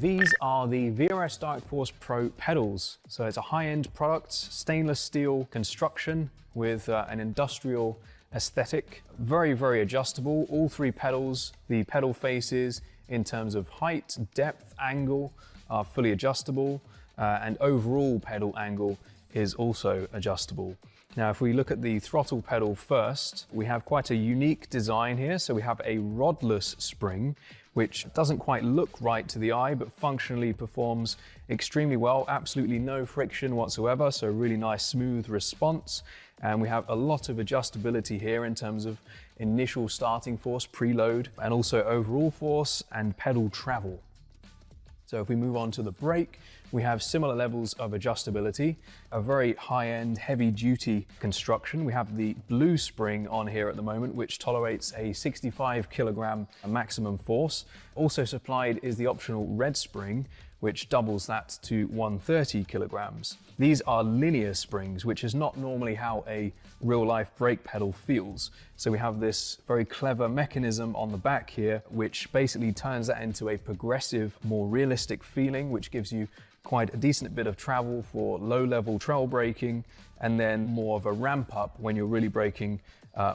These are the VRS Direct Force Pro pedals. So it's a high-end product, stainless steel construction with an industrial aesthetic. Very, very adjustable. All three pedals, the pedal faces in terms of height, depth, angle are fully adjustable, and overall pedal angle is also adjustable. Now, if we look at the throttle pedal first, we have quite a unique design here. So we have a rodless spring, which doesn't quite look right to the eye, but functionally performs extremely well. Absolutely no friction whatsoever, so really nice smooth response. And we have a lot of adjustability here in terms of initial starting force, preload, and also overall force and pedal travel. So if we move on to the brake, we have similar levels of adjustability, a very high-end, heavy-duty construction. We have the blue spring on here at the moment, which tolerates a 65 kilogram maximum force. Also supplied is the optional red spring, which doubles that to 130 kilograms. These are linear springs, which is not normally how a real-life brake pedal feels. So we have this very clever mechanism on the back here, which basically turns that into a progressive, more realistic feeling, which gives you quite a decent bit of travel for low-level trail braking, and then more of a ramp up when you're really braking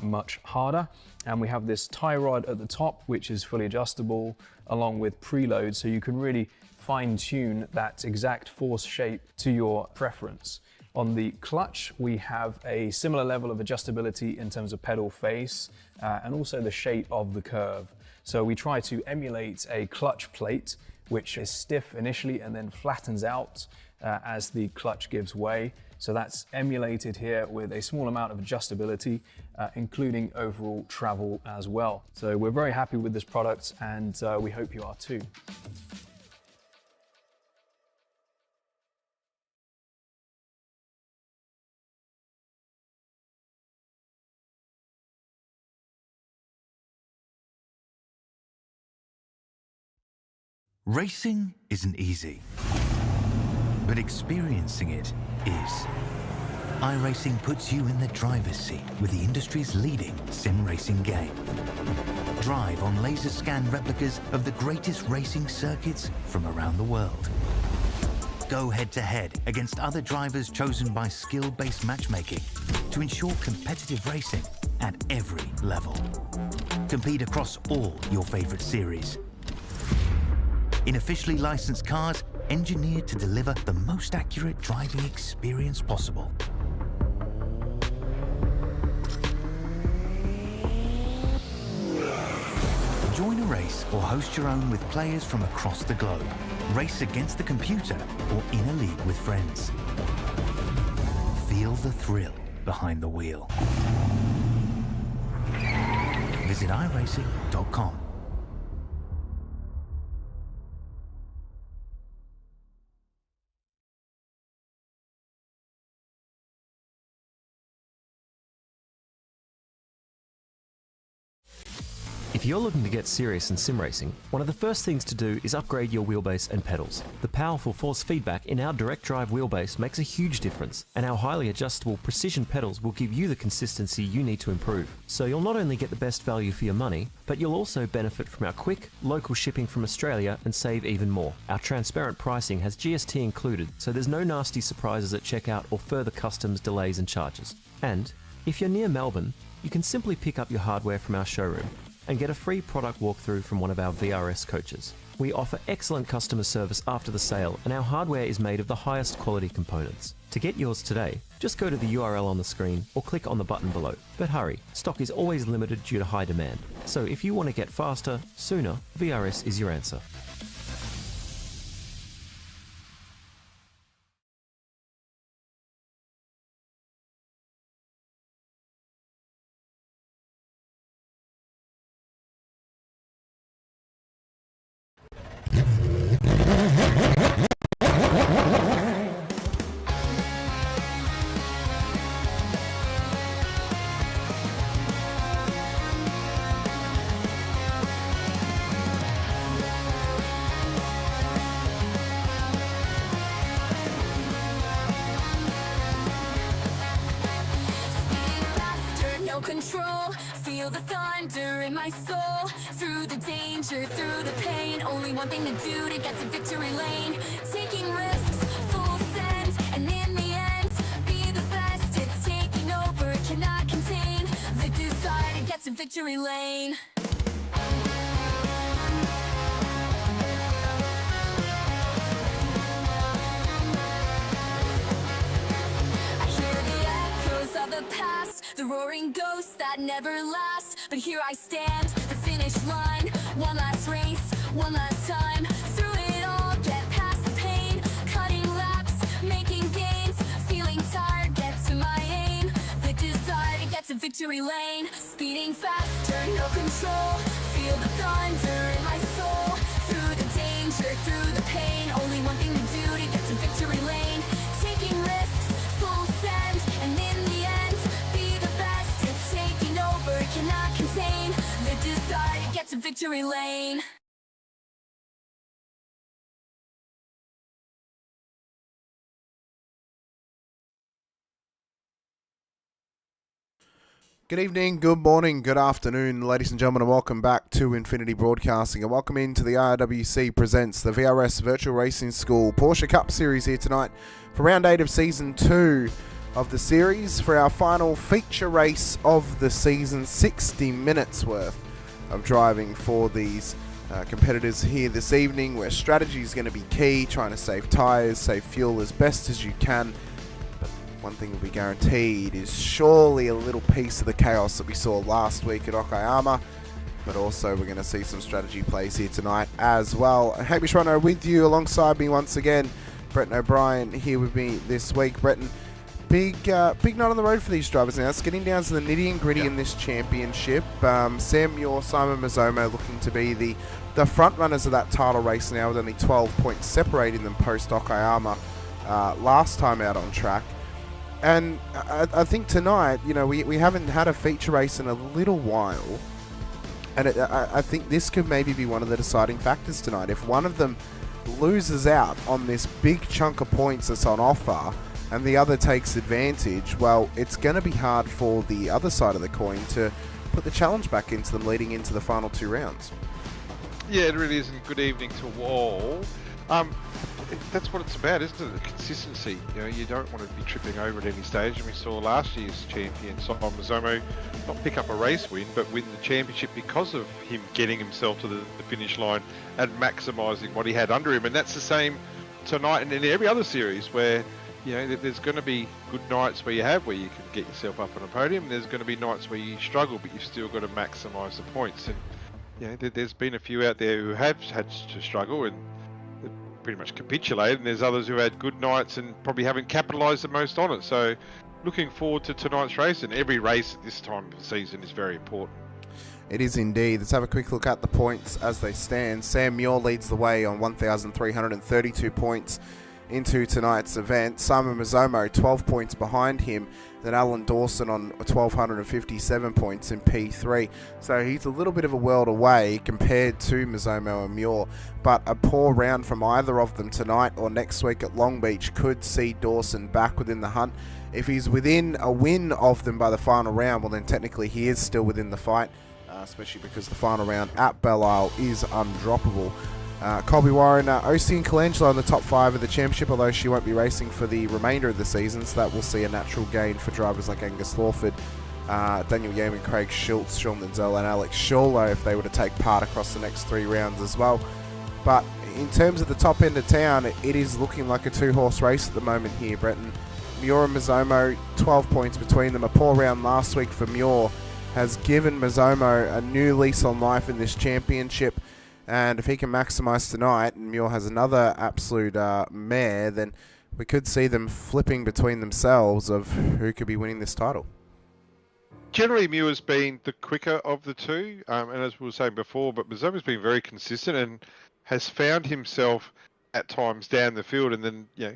much harder. And we have this tie rod at the top, which is fully adjustable, along with preload, so you can really fine-tune that exact force shape to your preference. On the clutch, we have a similar level of adjustability in terms of pedal face and also the shape of the curve. So we try to emulate a clutch plate, which is stiff initially and then flattens out as the clutch gives way. So that's emulated here with a small amount of adjustability, including overall travel as well. So we're very happy with this product, and we hope you are too. Racing isn't easy, but experiencing it is. iRacing puts you in the driver's seat with the industry's leading sim racing game. Drive on laser scan replicas of the greatest racing circuits from around the world. Go head to head against other drivers chosen by skill-based matchmaking to ensure competitive racing at every level. Compete across all your favorite series in officially licensed cars engineered to deliver the most accurate driving experience possible. Join a race or host your own with players from across the globe. Race against the computer or in a league with friends. Feel the thrill behind the wheel. Visit IRacing.com. If you're looking to get serious in sim racing, one of the first things to do is upgrade your wheelbase and pedals. The powerful force feedback in our direct drive wheelbase makes a huge difference, and our highly adjustable precision pedals will give you the consistency you need to improve. So you'll not only get the best value for your money, but you'll also benefit from our quick, local shipping from Australia and save even more. Our transparent pricing has GST included, so there's no nasty surprises at checkout or further customs delays and charges. And if you're near Melbourne, you can simply pick up your hardware from our showroom and get a free product walkthrough from one of our VRS coaches. We offer excellent customer service after the sale, and our hardware is made of the highest quality components. To get yours today, just go to the URL on the screen or click on the button below. But hurry, stock is always limited due to high demand. So if you want to get faster, sooner, VRS is your answer. Faster, no control. Feel the thunder in my soul. Through the danger, through the pain, only one thing to do to get to victory lane. Taking risks, full send, and in the end, be the best. It's taking over, cannot contain the desire to get to victory lane. Of the past, the roaring ghosts that never last. But here I stand, the finish line. One last race, one last time. Through it all, get past the pain. Cutting laps, making gains. Feeling tired, get to my aim. The desire to get to victory lane. Speeding faster, no control. Feel the thunder in my soul. Through the danger, through the pain, only one thing to do to get to victory lane. Taking risks, full send, and in the end, be the best. It's taking over, cannot contain the desire to get to victory lane. Good evening, good morning, good afternoon, ladies and gentlemen, and welcome back to Infinity Broadcasting, and welcome into the IRWC presents the VRS Virtual Racing School Porsche Cup Series here tonight for round 8 of Season 2 of the series for our final feature race of the season. 60 minutes worth of driving for these competitors here this evening, where strategy is going to be key, trying to save tyres, save fuel as best as you can. One thing will be guaranteed is surely a little piece of the chaos that we saw last week at Okayama, but also we're going to see some strategy plays here tonight as well. Hamish Munro with you alongside me once again. Brenton O'Brien here with me this week. Brenton, big night on the road for these drivers now. It's getting down to the nitty and gritty in this championship. Sam Muir, Simon Mazzomo looking to be the front runners of that title race now, with only 12 points separating them post Okayama last time out on track. And I think tonight, you know, we haven't had a feature race in a little while. And I think this could maybe be one of the deciding factors tonight. If one of them loses out on this big chunk of points that's on offer and the other takes advantage, well, it's going to be hard for the other side of the coin to put the challenge back into them leading into the final 2 rounds. Yeah, it really is. A good evening to all. That's what it's about, isn't it? The consistency. You know, you don't want to be tripping over at any stage. And we saw last year's champion, Simon Mazzomo, not pick up a race win, but win the championship because of him getting himself to the finish line and maximising what he had under him. And that's the same tonight and in every other series where, you know, there's going to be good nights where you can get yourself up on a podium. There's going to be nights where you struggle, but you've still got to maximise the points. And, you know, there's been a few out there who have had to struggle and pretty much capitulated, and there's others who had good nights and probably haven't capitalised the most on it. So looking forward to tonight's race, and every race at this time of the season is very important. It is indeed. Let's have a quick look at the points as they stand. Sam Muir leads the way on 1,332 points into tonight's event. Simon Mazzomo 12 points behind him. Then Alan Dawson on 1,257 points in P3. So he's a little bit of a world away compared to Mazzomo and Muir. But a poor round from either of them tonight or next week at Long Beach could see Dawson back within the hunt. If he's within a win of them by the final round, well then technically he is still within the fight, especially because the final round at Belle Isle is undroppable. Colby Warren, OC and Colangelo in the top 5 of the championship, although she won't be racing for the remainder of the season, so that will see a natural gain for drivers like Angus Lawford, Daniel Yeaman, Craig Schultz, Sean Denzel and Alex Shawlow if they were to take part across the next 3 rounds as well. But in terms of the top end of town, it is looking like a 2-horse race at the moment here, Brenton. Muir and Mazzomo, 12 points between them. A poor round last week for Muir has given Mazzomo a new lease on life in this championship. And if he can maximise tonight and Muir has another absolute mare, then we could see them flipping between themselves of who could be winning this title. Generally, Muir's been the quicker of the two, and as we were saying before, but Mazzomo's been very consistent and has found himself at times down the field, and then, you know,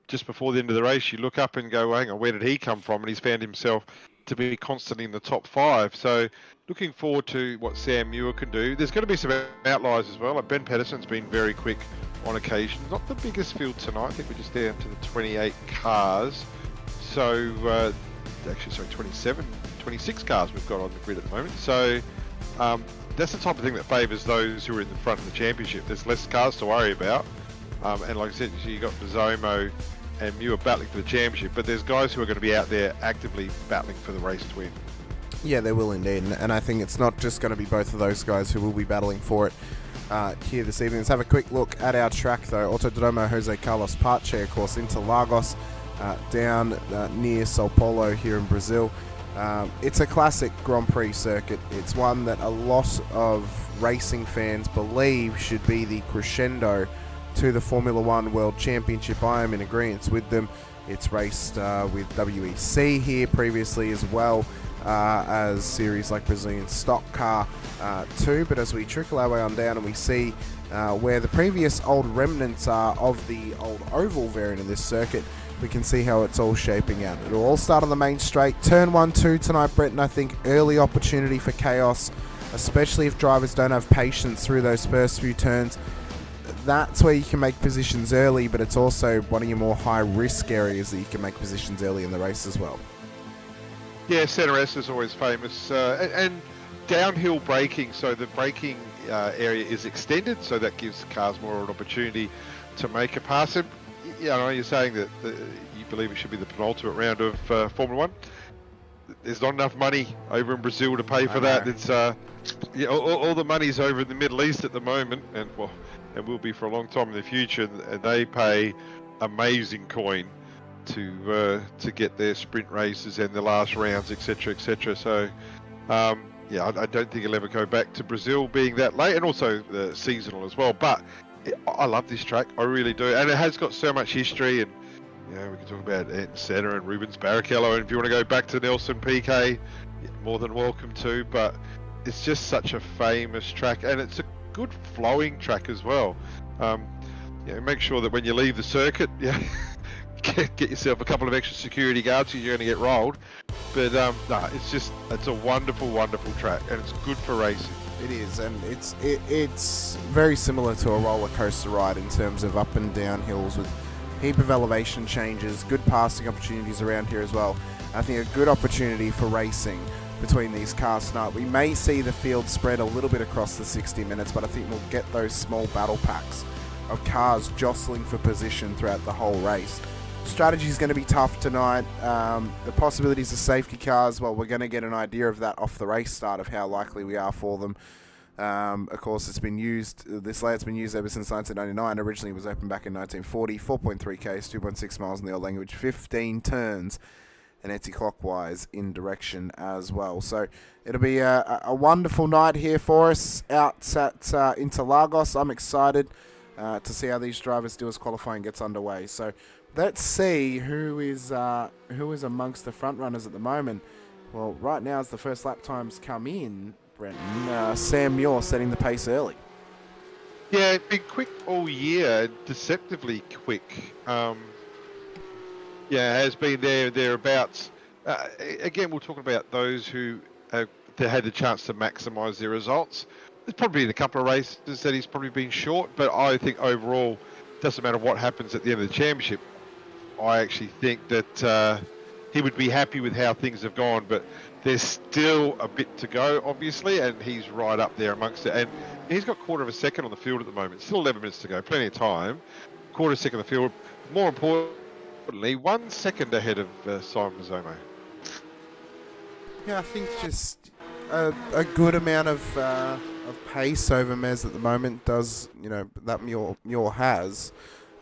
just before the end of the race, you look up and go, well, hang on, where did he come from? And he's found himself to be constantly in the top 5. So looking forward to what Sam Muir can do. There's going to be some outliers as well. Like Ben Pedersen's been very quick on occasion. Not the biggest field tonight. I think we're just down to the 28 cars. So actually, sorry, 26 cars we've got on the grid at the moment. So that's the type of thing that favours those who are in the front of the championship. There's less cars to worry about. And like I said, you've got Zomo and Muir battling for the championship, but there's guys who are going to be out there actively battling for the race to win. Yeah, they will indeed, and I think it's not just going to be both of those guys who will be battling for it here this evening. Let's have a quick look at our track, though. Autodromo Jose Carlos Pache, of course, Interlagos, down near Sao Paulo here in Brazil. It's a classic Grand Prix circuit. It's one that a lot of racing fans believe should be the crescendo to the Formula One World Championship. I am in agreement with them. It's raced with WEC here previously, as well as series like Brazilian Stock Car 2. But as we trickle our way on down and we see where the previous old remnants are of the old oval variant of this circuit, we can see how it's all shaping out. It'll all start on the main straight. Turn 1-2 tonight, Brenton. I think early opportunity for chaos, especially if drivers don't have patience through those first few turns. That's where you can make positions early, but it's also one of your more high-risk areas that you can make positions early in the race as well. Yeah, Center S is always famous. And downhill braking, so the braking area is extended, so that gives cars more of an opportunity to make a pass. And yeah, I know you're saying that you believe it should be the penultimate round of Formula One. There's not enough money over in Brazil to pay for that. It's all the money's over in the Middle East at the moment, and will be for a long time in the future. And they pay amazing coin to get their sprint races and the last rounds, etc., etc. So yeah, I don't think it'll ever go back to Brazil being that late, and also seasonal as well. But I love this track, I really do, and it has got so much history. And you know, we can talk about Ayrton Senna and Rubens Barrichello, and if you want to go back to Nelson Piquet, more than welcome to. But it's just such a famous track, and it's a good flowing track as well. Make sure that when you leave the circuit, get yourself a couple of extra security guards because you're going to get rolled. But no, it's a wonderful, wonderful track, and it's good for racing. It is, and it's very similar to a roller coaster ride in terms of up and down hills with a heap of elevation changes, good passing opportunities around here as well. I think a good opportunity for racing between these cars tonight. We may see the field spread a little bit across the 60 minutes, but I think we'll get those small battle packs of cars jostling for position throughout the whole race. Strategy is going to be tough tonight. The possibilities of safety cars, well, we're going to get an idea of that off the race start of how likely we are for them. Of course, it's been used, this layout's been used ever since 1999. Originally it was opened back in 1940. 4.3 Ks, 2.6 miles in the old language, 15 turns, and anti-clockwise in direction as well. So it'll be a wonderful night here for us out at Interlagos. I'm excited to see how these drivers do as qualifying gets underway. So let's see who is amongst the front runners at the moment. Well, right now as the first lap times come in, Brenton, Sam Muir setting the pace early. Yeah, it's been quick all year, deceptively quick. Has been thereabouts. Again, we're talking about those who they had the chance to maximise their results. There's probably been a couple of races that he's probably been short, but I think overall, doesn't matter what happens at the end of the championship. I actually think that he would be happy with how things have gone, but there's still a bit to go, obviously, and he's right up there amongst it. And he's got quarter of a second on the field at the moment. Still 11 minutes to go, plenty of time. Quarter of a second on the field. More importantly, 1 second ahead of Simon Zomo. Yeah, I think just a good amount of pace over Mez at the moment does, that Muir has.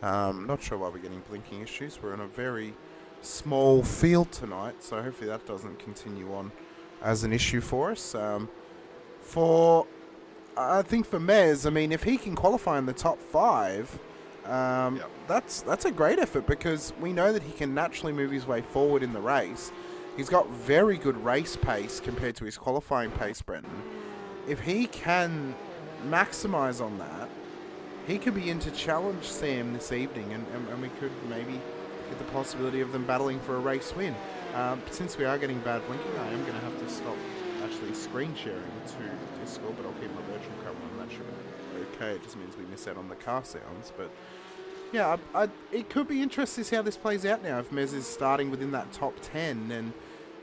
Not sure why we're getting blinking issues. We're in a very small field tonight, so hopefully that doesn't continue on as an issue for us. I think for Mez, if he can qualify in the top 5, that's a great effort, because we know that he can naturally move his way forward in the race. He's got very good race pace compared to his qualifying pace, Brenton. If he can maximise on that, he could be in to challenge Sam this evening, and we could maybe get the possibility of them battling for a race win. Since we are getting bad blinking, I am going to have to stop actually screen sharing to Discord, but I'll keep my virtual camera on. That should be okay. It just means we miss out on the car sounds. But yeah, it could be interesting to see how this plays out now. If Mez is starting within that top 10, and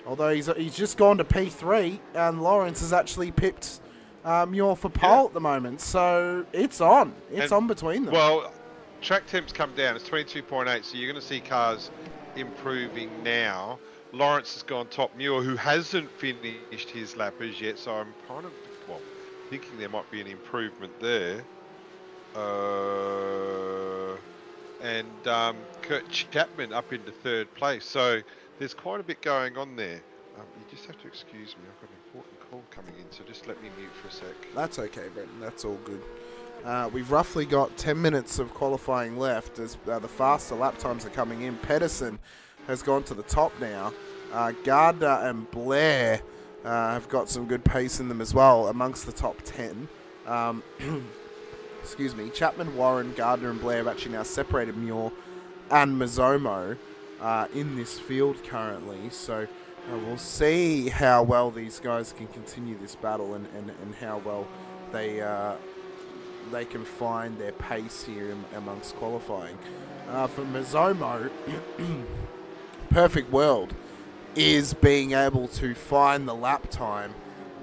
Although he's just gone to P3, and Lawrence has actually pipped Muir for pole at the moment. So it's on. It's on between them. Well, track temps come down. It's 22.8, so you're going to see cars improving now. Lawrence has gone top. Muir, who hasn't finished his lap as yet, so I'm kind of, well, thinking there might be an improvement there. And Kurt Chapman up into third place. So there's quite a bit going on there. You just have to excuse me. I've got an important call coming in, so just let me mute for a sec. That's okay, Brenton. That's all good. We've roughly got 10 minutes of qualifying left as the faster lap times are coming in. Pedersen has gone to the top now. Gardner and Blair have got some good pace in them as well amongst the top 10. Excuse me. Chapman, Warren, Gardner and Blair have actually now separated Muir and Mazzomo in this field currently. So we'll see how well these guys can continue this battle and how well they can find their pace here amongst qualifying. For Mazzomo, perfect world is being able to find the lap time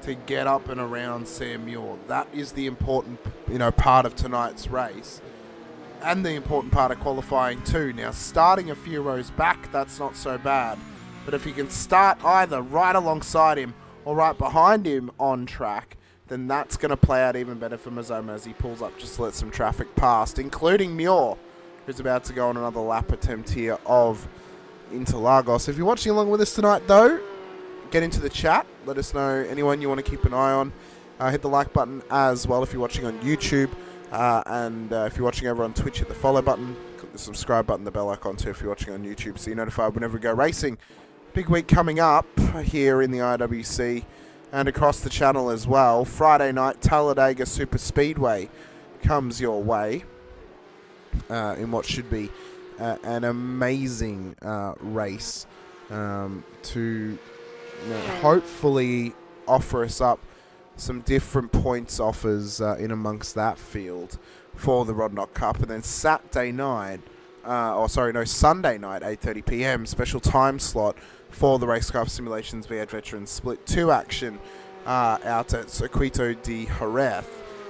to get up and around Sam Muir. That is the important, part of tonight's race, and the important part of qualifying too. Now, starting a few rows back, that's not so bad, but if you can start either right alongside him or right behind him on track, then that's going to play out even better for Mazzomo as he pulls up just to let some traffic past, including Muir, who's about to go on another lap attempt here of Interlagos. If you're watching along with us tonight, though, get into the chat. Let us know anyone you want to keep an eye on. Hit the like button as well if you're watching on YouTube. And if you're watching over on Twitch, hit the follow button. Click the subscribe button, the bell icon too if you're watching on YouTube, so you're notified whenever we go racing. Big week coming up here in the IRWC and across the channel as well. Friday night, Talladega Super Speedway comes your way in what should be an amazing race to hopefully offer us up some different points offers in amongst that field for the Rodnock Cup. And then Sunday night, 8:30 p.m. special time slot for the Racecraft Simulations V8 Veterans Split 2 action out at Circuito de Jerez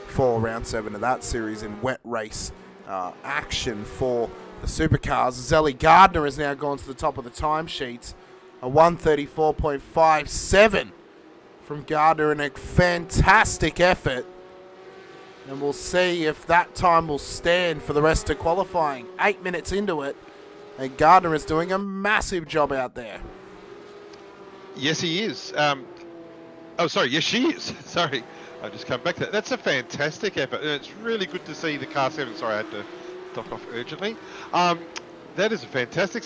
for round 7 of that series in wet race action for the supercars. Zelly Gardner has now gone to the top of the timesheets. A 134.57 from Gardner in a fantastic effort. And we'll see if that time will stand for the rest of qualifying. 8 minutes into it, and Gardner is doing a massive job out there. Yes, he is. Yes, she is. Sorry, I just come back to that. That's a fantastic effort, and it's really good to see the car 7. Sorry, I had to stop off urgently. That is a fantastic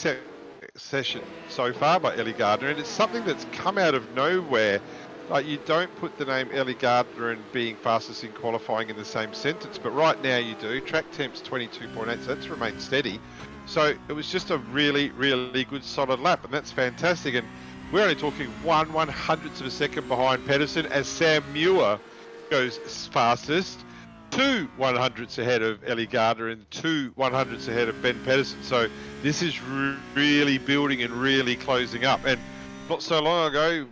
session so far by Ellie Gardner, and it's something that's come out of nowhere. Like, you don't put the name Ellie Gardner and being fastest in qualifying in the same sentence, but right now you do. Track temp's 22.8, so that's remained steady. So it was just a really, really good solid lap, and that's fantastic. And we're only talking 1/100th of a second behind Pedersen as Sam Muir goes fastest, 2 100ths ahead of Ellie Gardner and 2 100ths ahead of Ben Pedersen. So this is really building and really closing up. And not so long ago,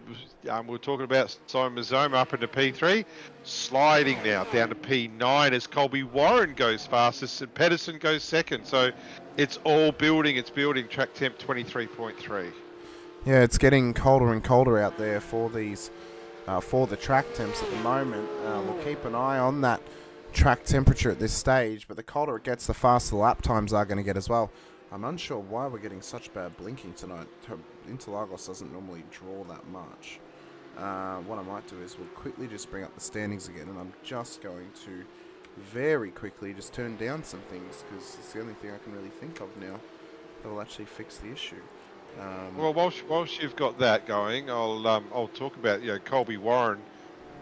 we were talking about Simon Mazzomo up into P3, sliding now down to P9 as Colby Warren goes fastest and Pedersen goes second. So it's all building, it's building. Track temp 23.3. Yeah, it's getting colder and colder out there for these, for the track temps at the moment. We'll keep an eye on that track temperature at this stage, but the colder it gets, the faster the lap times are going to get as well. I'm unsure why we're getting such bad blinking tonight. Interlagos doesn't normally draw that much. What I might do is we'll quickly just bring up the standings again, and I'm just going to very quickly just turn down some things because it's the only thing I can really think of now that will actually fix the issue. Well, whilst you've got that going, I'll talk about Colby Warren,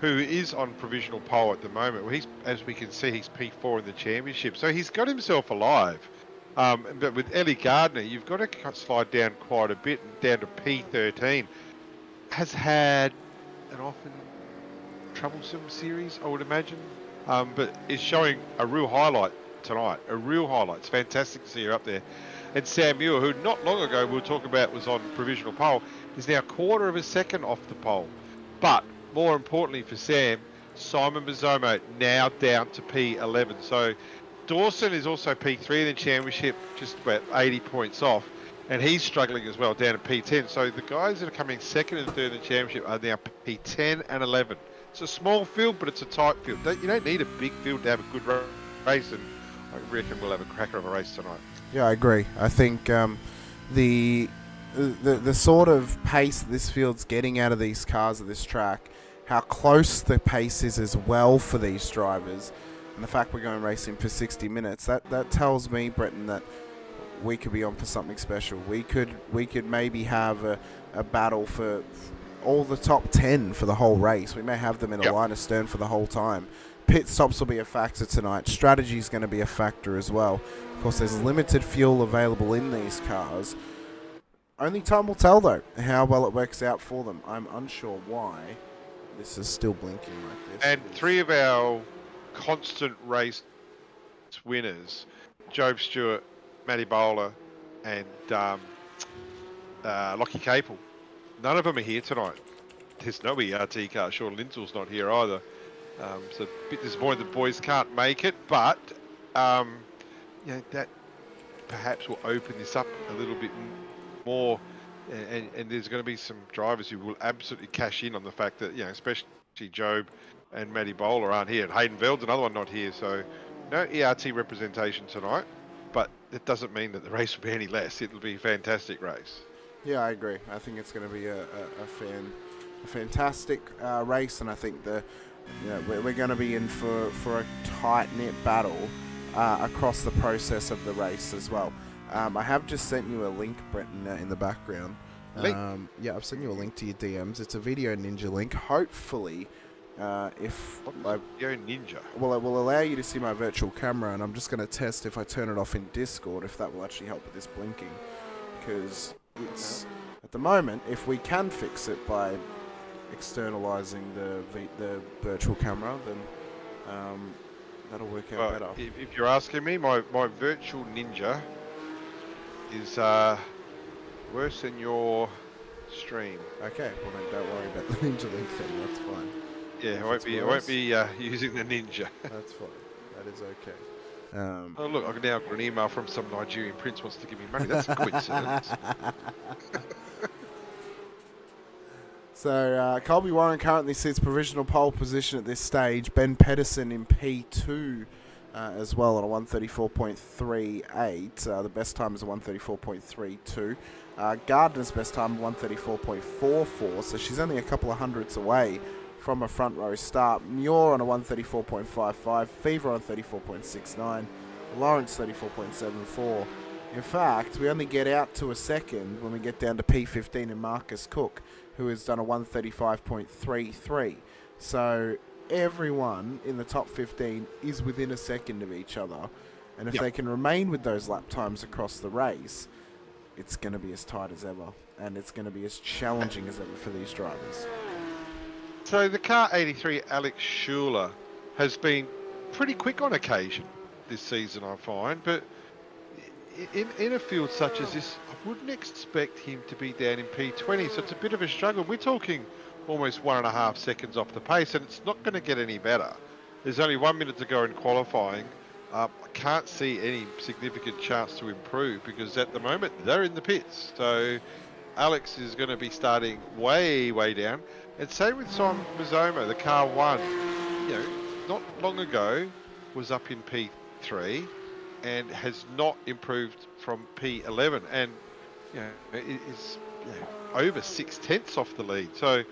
who is on provisional pole at the moment. Well, as we can see, he's P4 in the championship, so he's got himself alive. But with Ellie Gardner, you've got to slide down quite a bit, down to P13. Has had an often troublesome series, I would imagine, but is showing a real highlight tonight. A real highlight. It's fantastic to see her up there. And Sam Muir, who not long ago we were talking about was on provisional pole, is now a quarter of a second off the pole. But more importantly for Sam, Simon Mazzomo now down to P11. So Dawson is also P3 in the championship, just about 80 points off. And he's struggling as well, down to P10. So the guys that are coming second and third in the championship are now P10 and 11. It's a small field, but it's a tight field. You don't need a big field to have a good race, and I reckon we'll have a cracker of a race tonight. Yeah, I agree. I think the sort of pace this field's getting out of these cars at this track, how close the pace is as well for these drivers, and the fact we're going racing for 60 minutes, that tells me, Brenton, that we could be on for something special. We could maybe have a battle for all the top 10 for the whole race. We may have them in a line of stern for the whole time. Pit stops will be a factor tonight. Strategy is going to be a factor as well. Of course, there's limited fuel available in these cars. Only time will tell, though, how well it works out for them. I'm unsure why this is still blinking like this. And three of our constant race winners, Job Stewart, Matty Bowler, and Lockie Capel, none of them are here tonight. There's no ERT car. Sean Lindsell's not here either. So a bit disappointed the boys can't make it, but that perhaps will open this up a little bit more, and there's going to be some drivers who will absolutely cash in on the fact that, especially Job and Matty Bowler aren't here. And Hayden Veld's another one not here, so no ERT representation tonight, but it doesn't mean that the race will be any less. It'll be a fantastic race. Yeah, I agree. I think it's going to be a fantastic race, and I think we're going to be in for a tight-knit battle across the process of the race as well. I have just sent you a link, Brenton, in the background. Yeah, I've sent you a link to your DMs. It's a Video Ninja link. Hopefully, Video Ninja? Well, it will allow you to see my virtual camera, and I'm just going to test if I turn it off in Discord, if that will actually help with this blinking. Because it's, at the moment, if we can fix it by externalizing the virtual camera, then that'll work out better. If you're asking me, my virtual ninja is worse than your stream. Okay, well then don't worry about the ninja link then, that's fine. Yeah, I won't be using the ninja. That's fine, that is okay. Oh look, I now got an email from some Nigerian prince wants to give me money. That's a coincidence. So Colby Warren currently sits provisional pole position at this stage. Ben Pedersen in P2 as well on a 134.38. The best time is a 134.32. Gardner's best time 134.44. So she's only a couple of hundredths away from a front row start. Muir on a 134.55. Fever on 34.69. Lawrence 34.74. In fact, we only get out to a second when we get down to P15 and Marcus Cook, who has done a 135.33. So everyone in the top 15 is within a second of each other. And if they can remain with those lap times across the race, it's going to be as tight as ever. And it's going to be as challenging as ever for these drivers. So the car 83, Alex Schuler, has been pretty quick on occasion this season, I find. But in a field such as this, I wouldn't expect him to be down in P20, so it's a bit of a struggle. We're talking almost 1.5 seconds off the pace, and it's not going to get any better. There's only 1 minute to go in qualifying. I can't see any significant chance to improve because at the moment they're in the pits. So Alex is going to be starting way, way down. And same with Simon Mazzomo, the car 1. Not long ago was up in P3. And has not improved from P11, and it is over 6/10 off the lead. So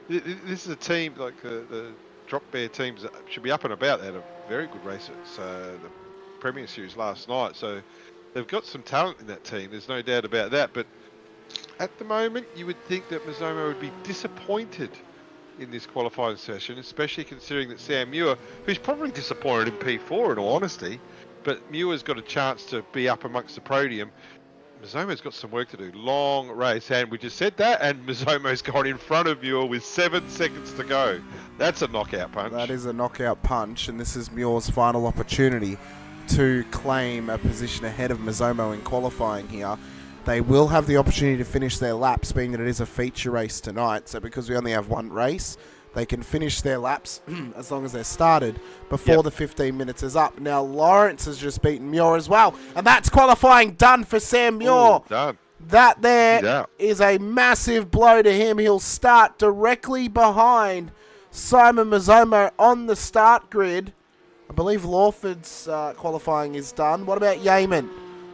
this is a team like the Drop Bear teams that should be up and about. They had a very good race at the Premier Series last night, so they've got some talent in that team. There's no doubt about that. But at the moment, you would think that Mazzomo would be disappointed in this qualifying session, especially considering that Sam Muir, who's probably disappointed in P4 in all honesty, but Muir's got a chance to be up amongst the podium. Mazzomo's got some work to do. Long race, and we just said that, and Mazzomo's gone in front of Muir with 7 seconds to go. That's a knockout punch. That is a knockout punch, and this is Muir's final opportunity to claim a position ahead of Mazzomo in qualifying here. they will have the opportunity to finish their laps, being that it is a feature race tonight. So because we only have one race, they can finish their laps as long as they're started before the 15 minutes is up. Now, Lawrence has just beaten Muir as well, and that's qualifying done for Sam Muir. Done. That there is a massive blow to him. He'll start directly behind Simon Mazzomo on the start grid. I believe Lawford's qualifying is done. What about Yeaman?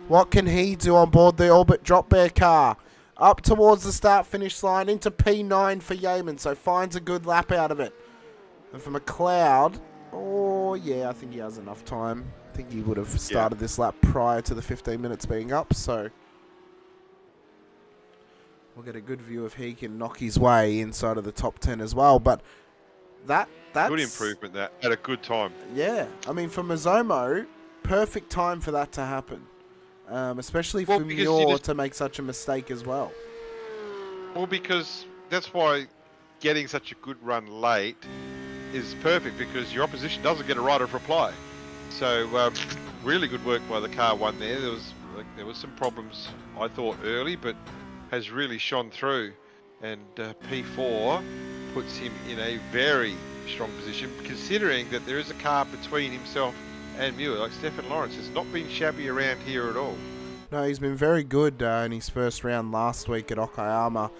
What can he do on board the Orbit Drop Bear car? Up towards the start-finish line into P9 for Yeaman, so finds a good lap out of it. And for McLeod, oh yeah, I think he has enough time. I think he would have started this lap prior to the 15 minutes being up, so we'll get a good view if he can knock his way inside of the top 10 as well. But that's good improvement that at a good time. Yeah, I mean, for Mazzomo, perfect time for that to happen. Especially for Muir to make such a mistake as well. Well, because that's why getting such a good run late is perfect, because your opposition doesn't get a right of reply. So really good work by the car one there. There was some problems, I thought, early, but has really shone through. And P4 puts him in a very strong position, considering that there is a car between himself and Muir. Like Stefan Lawrence has not been shabby around here at all. No, he's been very good in his first round last week at Okayama,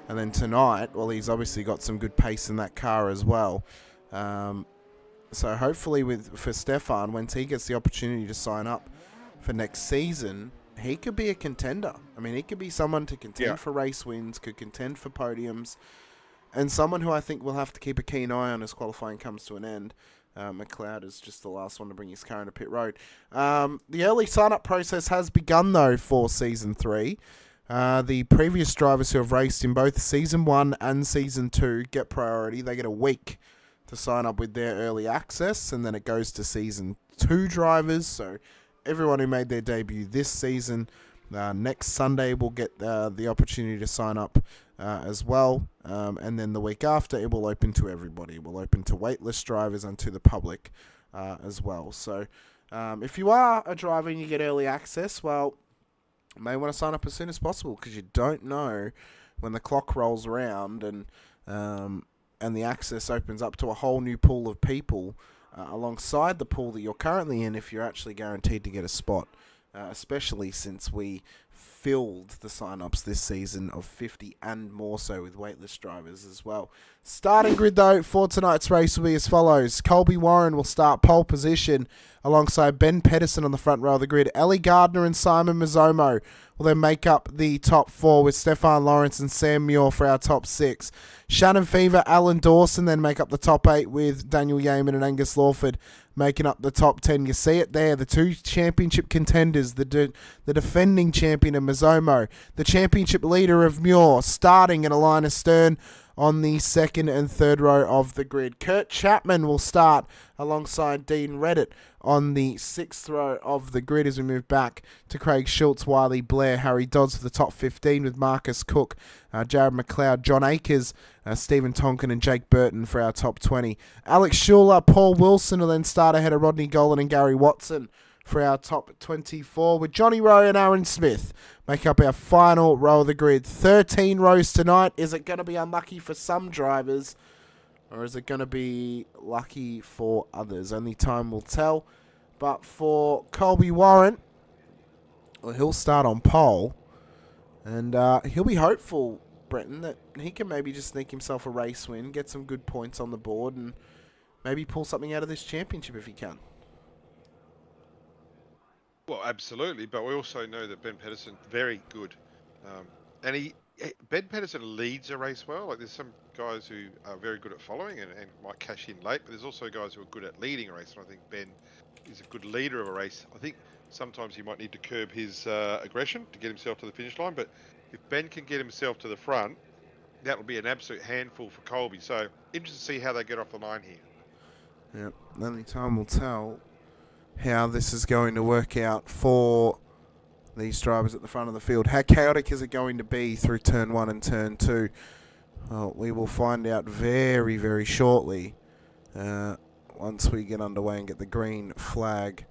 and then tonight, well, he's obviously got some good pace in that car as well. So hopefully for Stefan, once he gets the opportunity to sign up for next season, he could be a contender. I mean, he could be someone to contend for race wins, could contend for podiums, and someone who I think will have to keep a keen eye on as qualifying comes to an end. McLeod is just the last one to bring his car into pit road. The early sign-up process has begun, though, for Season 3. The previous drivers who have raced in both Season 1 and Season 2 get priority. They get a week to sign up with their early access, and then it goes to Season 2 drivers. So everyone who made their debut this season, next Sunday will get the opportunity to sign up as well. And then the week after, it will open to everybody. It will open to waitlist drivers and to the public as well. So if you are a driver and you get early access, well, you may want to sign up as soon as possible, because you don't know when the clock rolls around and the access opens up to a whole new pool of people alongside the pool that you're currently in, if you're actually guaranteed to get a spot. Especially since we filled the sign-ups this season of 50 and more so with waitlist drivers as well. Starting grid, though, for tonight's race will be as follows. Colby Warren will start pole position alongside Ben Pedersen on the front row of the grid. Ellie Gardner and Simon Mazzomo will then make up the top 4, with Stefan Lawrence and Sam Muir for our top 6. Shannon Fever, Alan Dawson then make up the top 8, with Daniel Yeaman and Angus Lawford making up the top 10. You see it there, the two championship contenders, the defending champion of Mazzomo, the championship leader of Muir, starting at a line astern on the second and third row of the grid. Kurt Chapman will start alongside Dean Reddit on the 6th row of the grid as we move back to Craig Schultz, Wiley Blair, Harry Dodds for the top 15, with Marcus Cook, Jared McLeod, John Akers, Stephen Tonkin and Jake Burton for our top 20. Alex Schuler, Paul Wilson will then start ahead of Rodney Golan and Gary Watson for our top 24, with Johnny Rowe and Aaron Smith make up our final row of the grid. 13 rows tonight. Is it going to be unlucky for some drivers, or is it going to be lucky for others? Only time will tell. But for Colby Warren, well, he'll start on pole, and he'll be hopeful, Brenton, that he can maybe just sneak himself a race win, get some good points on the board, and maybe pull something out of this championship if he can. Well, absolutely, but we also know that Ben Pedersen very good, and Ben Pedersen leads a race well. Like, there's some guys who are very good at following and might cash in late, but there's also guys who are good at leading a race, and I think Ben is a good leader of a race. I think sometimes he might need to curb his aggression to get himself to the finish line, but if Ben can get himself to the front, that will be an absolute handful for Colby. So interested to see how they get off the line here. Yep, only time will tell how this is going to work out for these drivers at the front of the field. How chaotic is it going to be through turn 1 and turn 2? Well, we will find out very, very shortly once we get underway and get the green flag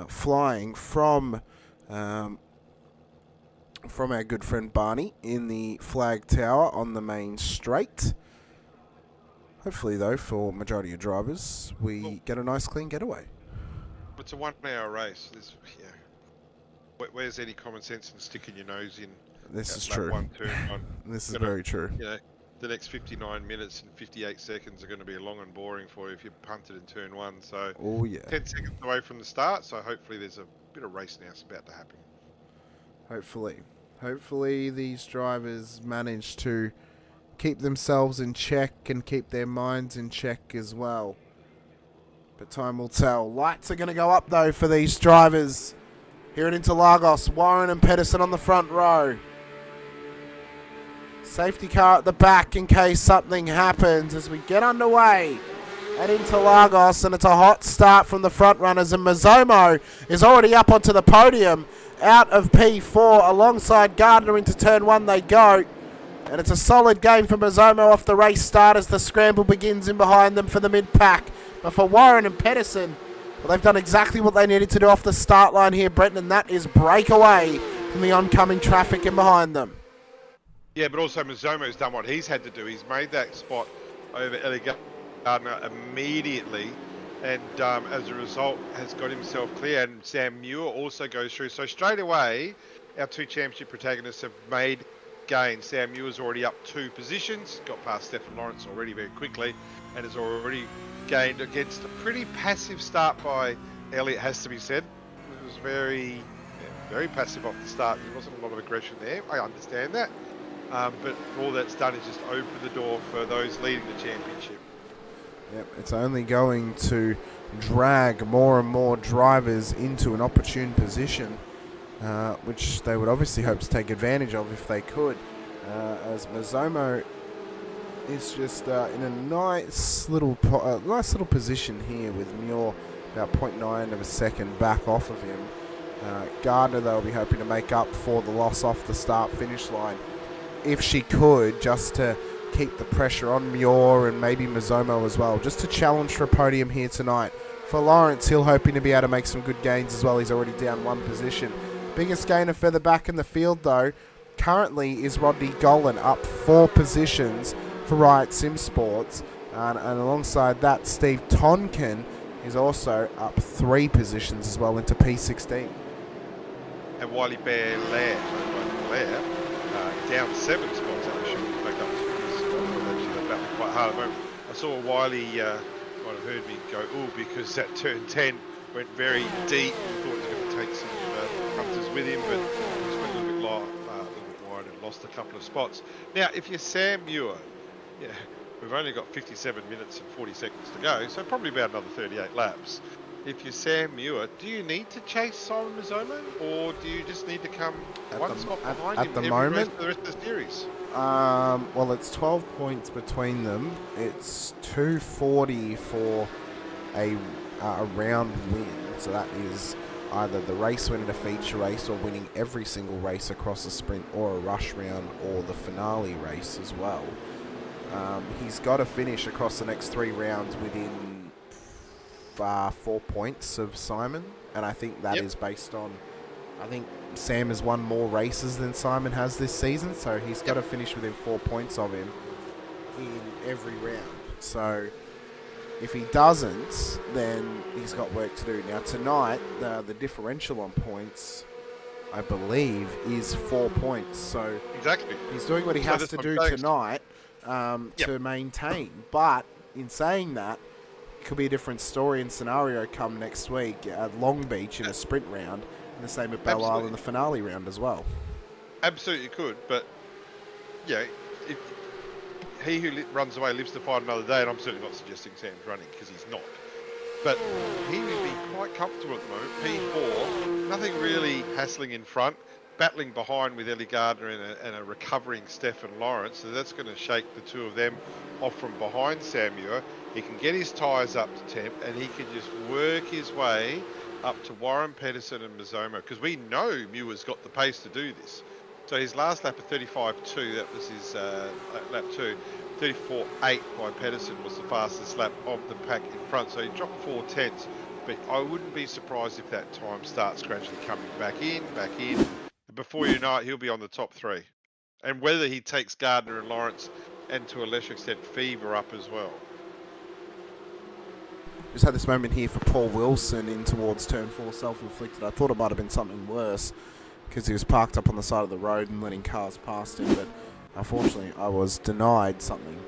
flying from from our good friend Barney in the flag tower on the main straight. Hopefully, though, for majority of drivers, we get a nice clean getaway. It's a 1 hour race. Where's any common sense in sticking your nose in? This is lap true. One, turn one. This is very true. You know, the next 59 minutes and 58 seconds are going to be long and boring for you if you punted in turn one. So, oh yeah, 10 seconds away from the start. So hopefully there's a bit of race now about to happen. Hopefully these drivers manage to keep themselves in check and keep their minds in check as well. But time will tell. Lights are going to go up though for these drivers here at Interlagos. Warren and Pedersen on the front row. Safety car at the back in case something happens as we get underway at Interlagos, and it's a hot start from the front runners, and Mazomo is already up onto the podium out of P4 alongside Gardner. Into turn one they go, and it's a solid game for Mazomo off the race start as the scramble begins in behind them for the mid-pack. But for Warren and Pedersen, well, they've done exactly what they needed to do off the start line here, Brenton, and that is break away from the oncoming traffic in behind them. Yeah, but also Mazomo's done what he's had to do. He's made that spot over Ellie Gardner immediately, and as a result has got himself clear, and Sam Muir also goes through. So straight away, our two championship protagonists have made gains. Sam Muir's already up 2 positions, got past Stefan Lawrence already very quickly, and has already gained against a pretty passive start by Elliott, has to be said. It was very passive off the start. There wasn't a lot of aggression there. I understand that. But all that's done is just open the door for those leading the championship. Yep, it's only going to drag more and more drivers into an opportune position, which they would obviously hope to take advantage of if they could, as Mazomo is just in a nice little position here with Muir about 0.9 of a second back off of him. Gardner, they'll be hoping to make up for the loss off the start-finish line if she could, just to keep the pressure on Muir and maybe Mazomo as well, just to challenge for a podium here tonight. For Lawrence, he'll hoping to be able to make some good gains as well. He's already down 1 position. Biggest gainer further back in the field, though, currently is Rodney Golan, up 4 positions for Riot Sim Sports. And alongside that, Steve Tonkin is also up 3 positions as well into P16. And Wiley Blair, down 7 spots actually, back up to this spot. Actually, they battled quite hard at the moment. I saw Wiley might have heard me go, ooh, because that turn 10 went very deep. I thought he was going to take some punters with him, but he just went a little bit wide and lost a couple of spots. Now, if you're Sam Muir, we've only got 57 minutes and 40 seconds to go, so probably about another 38 laps. If you're Sam Muir, do you need to chase Simon Mazomo, or do you just need to come one spot behind him the moment, for the rest of the series? Well, it's 12 points between them. It's 240 for a round win. So that is either the race win in a feature race, or winning every single race across a sprint or a rush round, or the finale race as well. He's got to finish across the next 3 rounds within 4 points of Simon, and I think that is based on, I think Sam has won more races than Simon has this season, so he's got to finish within 4 points of him in every round. So if he doesn't, then he's got work to do. Now tonight, the differential on points, I believe, is 4 points. So exactly, he's doing what he has to do tonight to maintain. But in saying that, it could be a different story and scenario come next week at Long Beach in a sprint round, and the same at Belle Isle in the finale round as well. Absolutely could, but if he who runs away lives to fight another day, and I'm certainly not suggesting Sam's running because he's not, but he would be quite comfortable at the moment. P4, nothing really hassling in front, battling behind with Ellie Gardner and a recovering Stefan Lawrence, so that's going to shake the two of them off from behind Sam Muir. He can get his tyres up to temp, and he can just work his way up to Warren, Pedersen and Mazomo, because we know Muir's got the pace to do this. So his last lap of 35.2, that was his lap 2. 34.8 by Pedersen was the fastest lap of the pack in front, so he dropped 4 tenths. But I wouldn't be surprised if that time starts gradually coming back in. Before you know it, he'll be on the top 3. And whether he takes Gardner and Lawrence, and to a lesser extent Fever up as well. Just had this moment here for Paul Wilson in towards turn 4, self-inflicted. I thought it might have been something worse because he was parked up on the side of the road and letting cars past him, but unfortunately I was denied something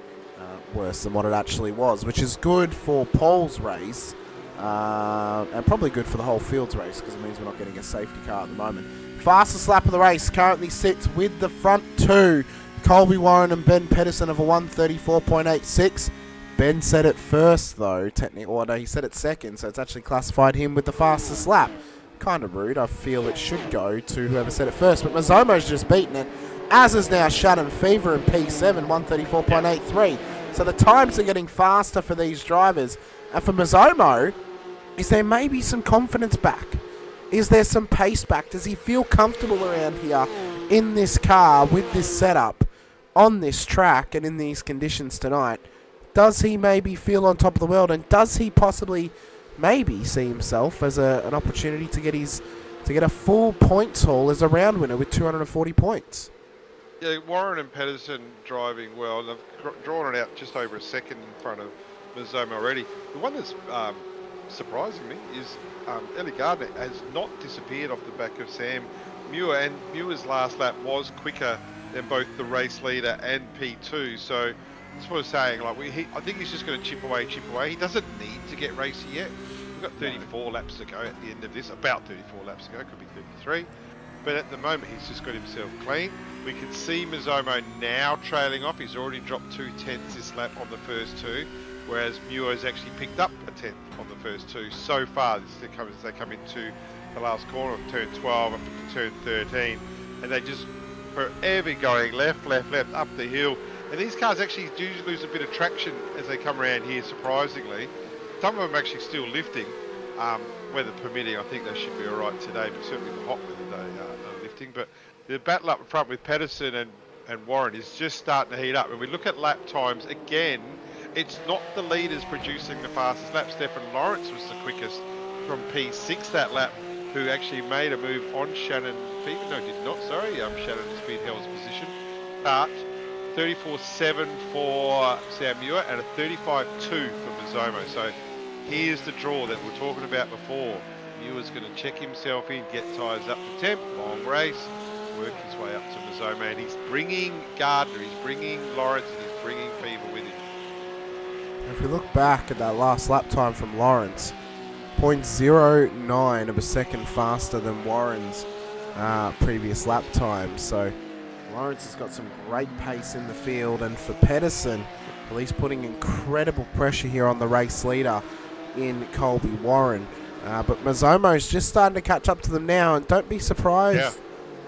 worse than what it actually was, which is good for Paul's race and probably good for the whole field's race because it means we're not getting a safety car at the moment. Fastest lap of the race currently sits with the front 2. Colby Warren and Ben Pedersen of a 134.86. Ben said it first, though, no, he said it second, so it's actually classified him with the fastest lap. Kind of rude. I feel it should go to whoever said it first, but Mazzomo's just beaten it, as is now Shannon Fever in P7, 134.83. So the times are getting faster for these drivers. And for Mazzomo, is there maybe some confidence back? Is there some pace back? Does he feel comfortable around here in this car with this setup on this track and in these conditions tonight? Does he maybe feel on top of the world, and does he possibly maybe see himself as an opportunity to get a full points haul as a round winner with 240 points? Yeah, Warren and Pedersen driving well, and they've drawn it out just over a second in front of Mazzomo already. The one that's surprising me is Ellie Gardner has not disappeared off the back of Sam Muir, and Muir's last lap was quicker than both the race leader and P2, so that's what I was saying. Like I think he's just going to chip away. He doesn't need to get racy yet. We've got 34 laps to go at the end of this. About 34 laps to go. Could be 33. But at the moment, he's just got himself clean. We can see Mazzomo now trailing off. He's already dropped 2/10 this lap on the first 2, whereas Muir has actually picked up a 10th on the first 2 so far. As they come into the last corner of turn 12 up to turn 13, and they just forever going left, up the hill. And these cars actually do lose a bit of traction as they come around here, surprisingly. Some of them actually still lifting, weather permitting. I think they should be all right today, but certainly the hot weather they're lifting. But the battle up front with Pedersen and Warren is just starting to heat up. When we look at lap times, again, it's not the leaders producing the fastest lap. Stefan Lawrence was the quickest from P6 that lap, who actually made a move on Shannon Fever. No, did not, sorry. Shannon Speedhell's position. But 34.7 for Sam Muir and a 35.2 for Mazzomo. So here's the draw that we were talking about before. Muir's going to check himself in, get tyres up to temp, long race, work his way up to Mazzomo, and he's bringing Gardner, he's bringing Lawrence, and he's bringing Fever with him. If we look back at that last lap time from Lawrence, 0.09 of a second faster than Warren's previous lap time. So Lawrence has got some great pace in the field, and for Pedersen, well, he's putting incredible pressure here on the race leader in Colby Warren. But Mazzomo's just starting to catch up to them now, and don't be surprised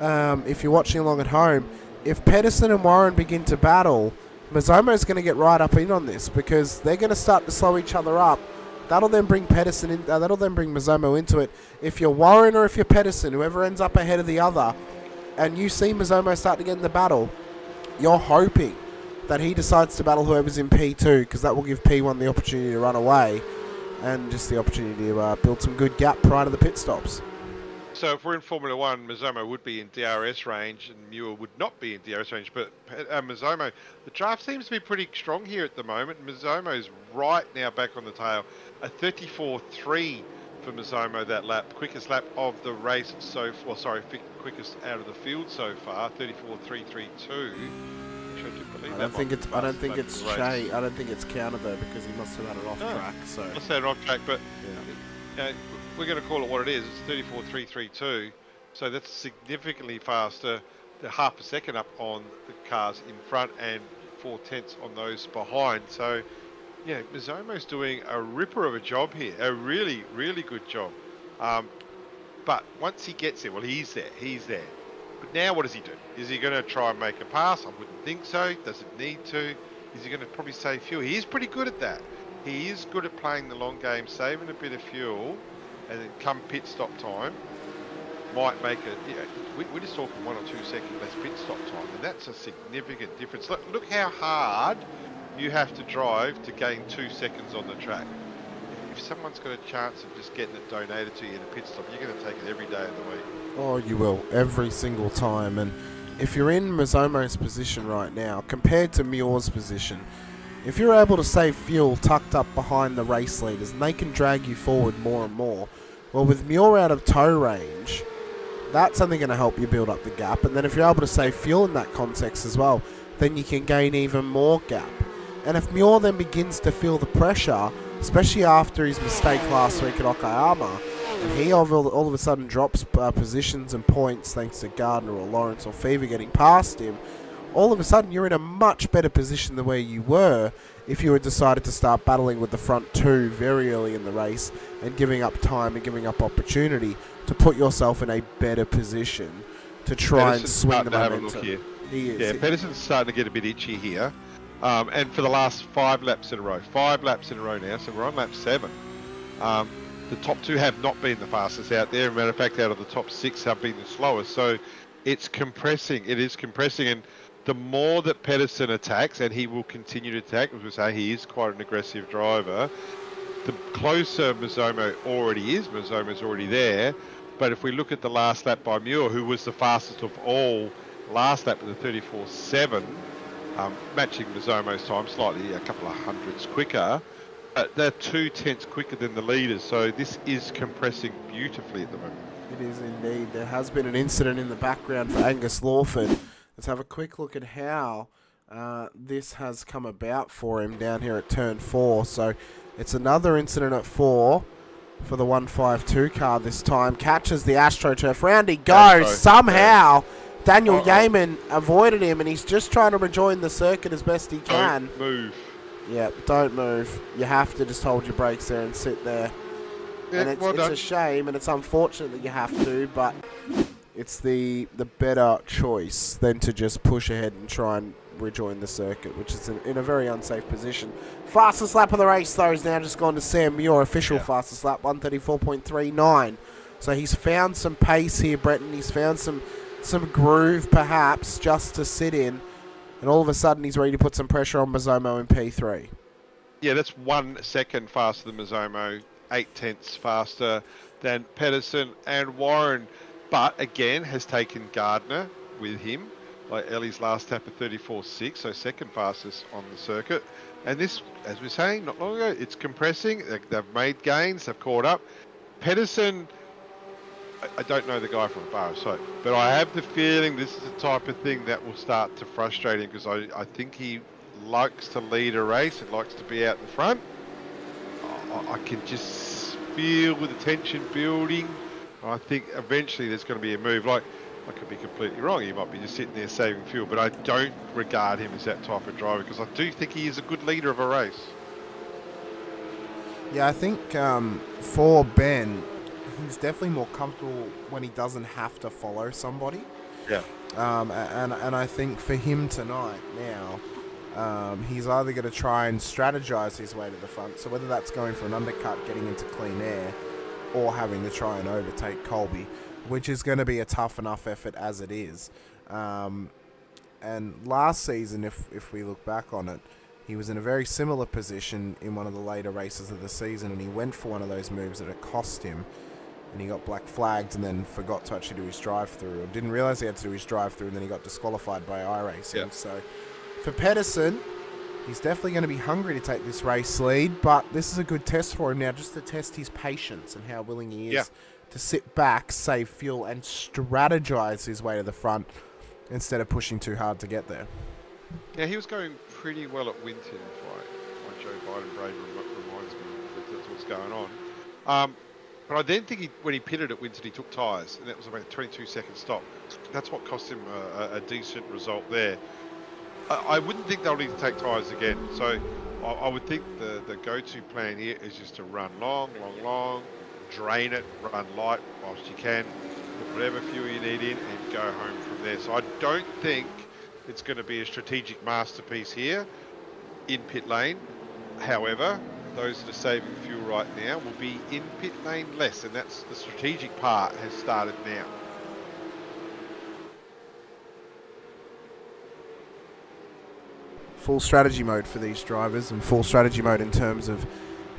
if you're watching along at home, if Pedersen and Warren begin to battle, Mazzomo's going to get right up in on this because they're going to start to slow each other up. That'll then bring Pedersen in. That'll then bring Mazzomo into it. If you're Warren or if you're Pedersen, whoever ends up ahead of the other, and you see Mazzomo start to get in the battle, you're hoping that he decides to battle whoever's in P2 because that will give P1 the opportunity to run away and just the opportunity to build some good gap prior to the pit stops. So if we're in Formula 1, Mazzomo would be in DRS range and Muir would not be in DRS range, but Mazzomo, the draft seems to be pretty strong here at the moment. Mazzomo's right now back on the tail. A 34.3 for Mazzomo that lap, quickest lap of the race so far, quickest out of the field so far, 34.332. I don't think it's counted though because he must have had it off track. So must have had it off track, but we're going to call it what it is. It's 34.332, so that's significantly faster. They're half a second up on the cars in front and 4/10 on those behind. So yeah, Mazzomo's doing a ripper of a job here, a really, really good job. But once he gets there, well, he's there. But now what does he do? Is he going to try and make a pass? I wouldn't think so. Doesn't need to. Is he going to probably save fuel? He is pretty good at that. He is good at playing the long game, saving a bit of fuel, and then come pit stop time, might make it. We're just talking 1 or 2 seconds less pit stop time, and that's a significant difference. Look how hard you have to drive to gain 2 seconds on the track. if someone's got a chance of just getting it donated to you in a pit stop, you're going to take it every day of the week. Oh, you will, every single time. And if you're in Mazomo's position right now, compared to Muir's position, if you're able to save fuel tucked up behind the race leaders and they can drag you forward more and more, well, with Muir out of tow range, that's only going to help you build up the gap. And then if you're able to save fuel in that context as well, then you can gain even more gap. And if Muir then begins to feel the pressure, especially after his mistake last week at Okayama, and he all of a sudden drops positions and points thanks to Gardner or Lawrence or Fever getting past him, all of a sudden you're in a much better position than where you were if you had decided to start battling with the front two very early in the race and giving up time and giving up opportunity to put yourself in a better position to try and swing the momentum. He is. Yeah, Pedersen's starting to get a bit itchy here. And for the last 5 laps in a row now, so we're on lap 7. The top 2 have not been the fastest out there. As a matter of fact, out of the top 6 have been the slowest. So it's compressing. It is compressing. And the more that Pedersen attacks, and he will continue to attack, as we say, he is quite an aggressive driver, the closer Mazomo already is. Mazomo's already there. But if we look at the last lap by Muir, who was the fastest of all last lap with a 34.7, matching Mazomo's time slightly, a couple of hundredths quicker. They're 2/10 quicker than the leaders, so this is compressing beautifully at the moment. It is indeed. There has been an incident in the background for Angus Lawford. Let's have a quick look at how this has come about for him down here at turn 4. So it's another incident at 4 for the 152 car this time. Catches the AstroTurf. Round he goes. Somehow Daniel Yeaman avoided him, and he's just trying to rejoin the circuit as best he can. Don't move. Yeah, don't move. You have to just hold your brakes there and sit there. Yeah, and it's a shame, and it's unfortunate that you have to, but it's the better choice than to just push ahead and try and rejoin the circuit, which is in a very unsafe position. Fastest lap of the race, though, is now just gone to Sam Muir, official fastest lap, 134.39. So he's found some pace here, Bretton. He's found some groove, perhaps, just to sit in. And all of a sudden, he's ready to put some pressure on Mazomo in P3. Yeah, that's 1 second faster than Mazomo, 8/10 faster than Pedersen and Warren. But again, has taken Gardner with him. Like Ellie's last lap at 34.6, so second fastest on the circuit. And this, as we were saying not long ago, it's compressing. They've made gains, they've caught up. Pedersen, I don't know the guy from a bar of soap, but I have the feeling this is the type of thing that will start to frustrate him, because I think he likes to lead a race and likes to be out in front. I can just feel the tension building. I think eventually there's going to be a move. Like, I could be completely wrong. He might be just sitting there saving fuel, but I don't regard him as that type of driver, because I do think he is a good leader of a race. Yeah, I think for Ben, he's definitely more comfortable when he doesn't have to follow somebody. Yeah. And I think for him tonight now, he's either going to try and strategize his way to the front. So whether that's going for an undercut, getting into clean air, or having to try and overtake Colby, which is going to be a tough enough effort as it is. And last season, if we look back on it, he was in a very similar position in one of the later races of the season, and he went for one of those moves that had cost him, and he got black flagged and then forgot to actually do his drive-through, or didn't realise he had to do his drive-through, and then he got disqualified by iRacing. Yeah. So for Pedersen, he's definitely going to be hungry to take this race lead, but this is a good test for him now, just to test his patience and how willing he is to sit back, save fuel, and strategize his way to the front instead of pushing too hard to get there. Yeah, he was going pretty well at Winton, if Joe Biden Braid reminds me that that's what's going on. But I then think when he pitted at Winton, he took tyres, and that was about a 22-second stop. That's what cost him a decent result there. I wouldn't think they'll need to take tyres again. So I would think the go-to plan here is just to run long, drain it, run light whilst you can, put whatever fuel you need in, and go home from there. So I don't think it's going to be a strategic masterpiece here in pit lane. However, those that are saving fuel right now will be in pit lane less, and that's the strategic part has started now. Full strategy mode for these drivers, and full strategy mode in terms of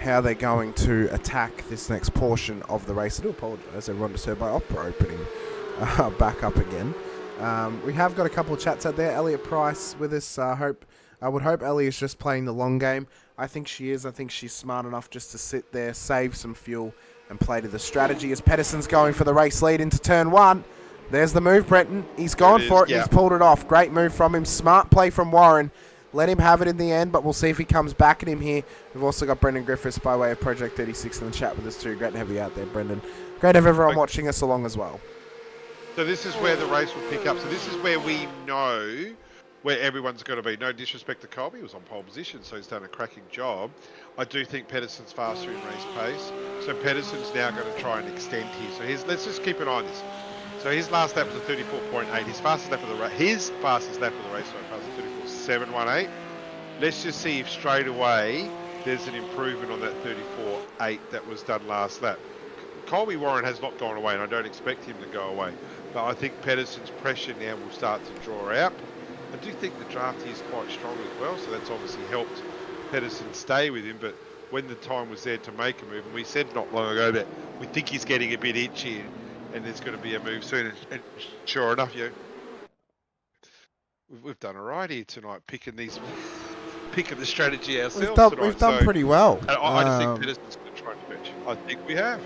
how they're going to attack this next portion of the race. I do apologise, everyone, just heard my opera opening back up again. We have got a couple of chats out there. Elliot Price with us. I would hope Ellie is just playing the long game. I think she is. I think she's smart enough just to sit there, save some fuel, and play to the strategy. As Pedersen's going for the race lead into turn 1. There's the move, Brenton. He's gone for it. Yeah. He's pulled it off. Great move from him. Smart play from Warren. Let him have it in the end, but we'll see if he comes back at him here. We've also got Brendan Griffiths by way of Project 36 in the chat with us too. Great to have you out there, Brendan. Great to have everyone watching us along as well. So this is where the race will pick up. So this is where we know where everyone's going to be. No disrespect to Colby, he was on pole position, so he's done a cracking job. I do think Pedersen's faster in race pace. So Pedersen's now going to try and extend here. So let's just keep an eye on this. So his last lap was a 34.8. His fastest lap of the race, so far is a 34.718. Let's just see if straight away there's an improvement on that 34.8 that was done last lap. Colby Warren has not gone away, and I don't expect him to go away. But I think Pedersen's pressure now will start to draw out. I do think the draft is quite strong as well, so that's obviously helped Pedersen stay with him. But when the time was there to make a move, and we said not long ago that we think he's getting a bit itchy, and there's going to be a move soon. And sure enough, we've done all right here tonight, picking the strategy ourselves. We've done pretty well. I just think Pedersen's going to try and fetch. I think we have.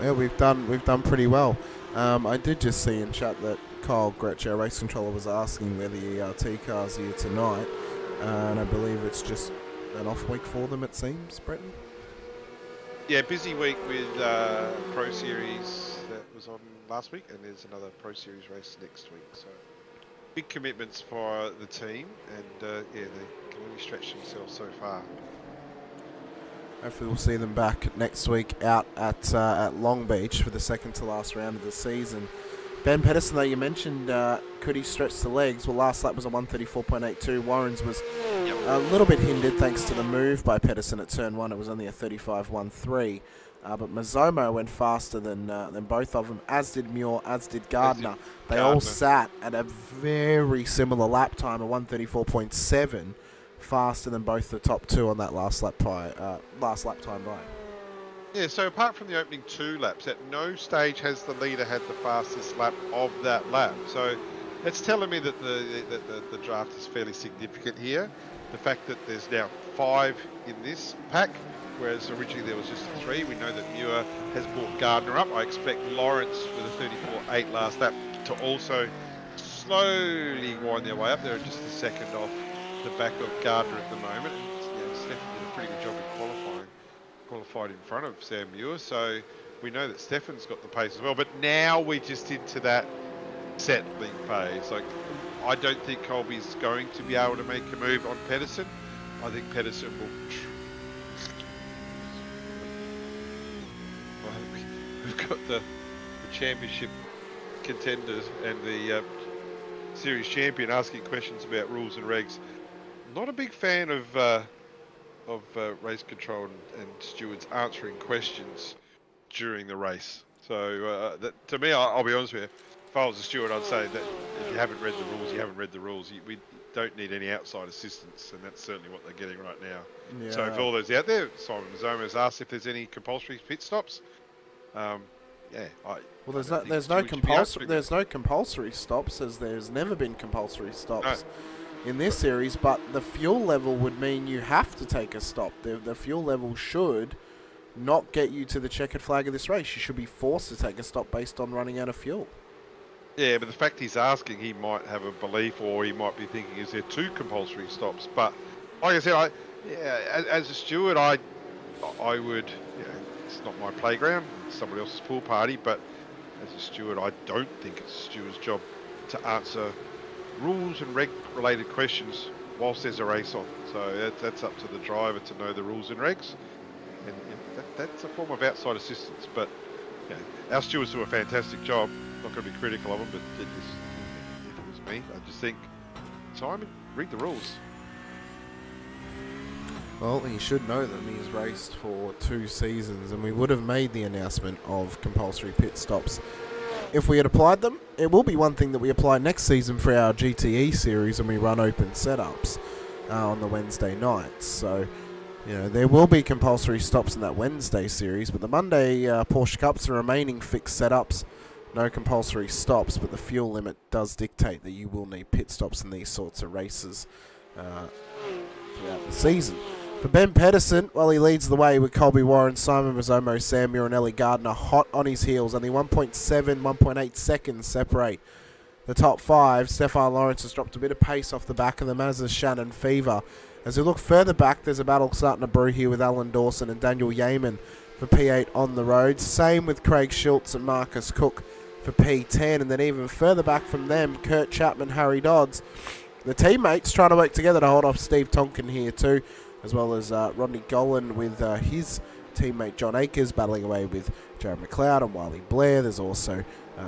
Yeah, we've done pretty well. I did just see in chat that Kyle Gretsch, our race controller, was asking where the ERT car's here tonight, and I believe it's just an off week for them, it seems, Bretton. Yeah, busy week with Pro Series that was on last week, and there's another Pro Series race next week. So big commitments for the team, and they can only stretch themselves so far. Hopefully we'll see them back next week out at Long Beach for the second to last round of the season. Ben Pedersen, though, you mentioned, could he stretch the legs? Well, last lap was a 134.82. Warren's was a little bit hindered thanks to the move by Pedersen at turn 1. It was only a 35.13. But Mazzomo went faster than both of them, as did Muir, as did Gardner. They all sat at a very similar lap time, a 134.7, faster than both the top two on that last lap time by. Yeah, so apart from the opening 2 laps, at no stage has the leader had the fastest lap of that lap. So that's telling me that the draft is fairly significant here. The fact that there's now 5 in this pack, whereas originally there was just 3. We know that Muir has brought Gardner up. I expect Lawrence with a 34.8 last lap to also slowly wind their way up. They're just a second off the back of Gardner at the moment. And, Stefan did a pretty good job in qualified in front of Sam Muir, so we know that Stefan's got the pace as well. But now we're just into that settling phase. Like, I don't think Colby's going to be able to make a move on Pedersen. I think Pedersen will. We've got the championship contenders and the series champion asking questions about rules and regs. Not a big fan of race control and stewards answering questions during the race. So that, to me, I'll be honest with you, if I was a steward, I'd say that if you haven't read the rules, you haven't read the rules. We don't need any outside assistance, and that's certainly what they're getting right now. Yeah. So for all those out there, Simon Mazzomo's asked if there's any compulsory pit stops. Well, there's no compulsory stops, as there's never been compulsory stops. No. In this series, but the fuel level would mean you have to take a stop. The fuel level should not get you to the checkered flag of this race. You should be forced to take a stop based on running out of fuel. Yeah, but the fact he's asking, he might have a belief, or he might be thinking, is there 2 compulsory stops? But like I said, as a steward, I would, it's not my playground, it's someone else's pool party, but as a steward, I don't think it's a steward's job to answer rules and reg-related questions whilst there's a race on. So that's up to the driver to know the rules and regs, and that's a form of outside assistance. But our stewards do a fantastic job. Not going to be critical of them, but if it was me, I just think, Simon, read the rules. Well, he should know them. He's raced for 2 seasons, and we would have made the announcement of compulsory pit stops if we had applied them. It will be one thing that we apply next season for our GTE series, and we run open setups on the Wednesday nights. So You know, there will be compulsory stops in that Wednesday series, but the Monday Porsche Cups are remaining fixed setups. No compulsory stops, but the fuel limit does dictate that you will need pit stops in these sorts of races throughout the season. For Ben Pedersen, well, he leads the way with Colby Warren, Simon Mazomo, Sam Muir and Ellie Gardner hot on his heels. Only 1.7, 1.8 seconds separate the top five. Stefan Lawrence has dropped a bit of pace off the back of them, as is Shannon Fever. As we look further back, there's a battle starting to brew here with Alan Dawson and Daniel Yeaman for P8 on the road. Same with Craig Schultz and Marcus Cook for P10. And then even further back from them, Kurt Chapman, Harry Dodds. The teammates trying to work together to hold off Steve Tonkin here too, as well as Rodney Golan with his teammate John Akers battling away with Jared McLeod and Wiley Blair. There's also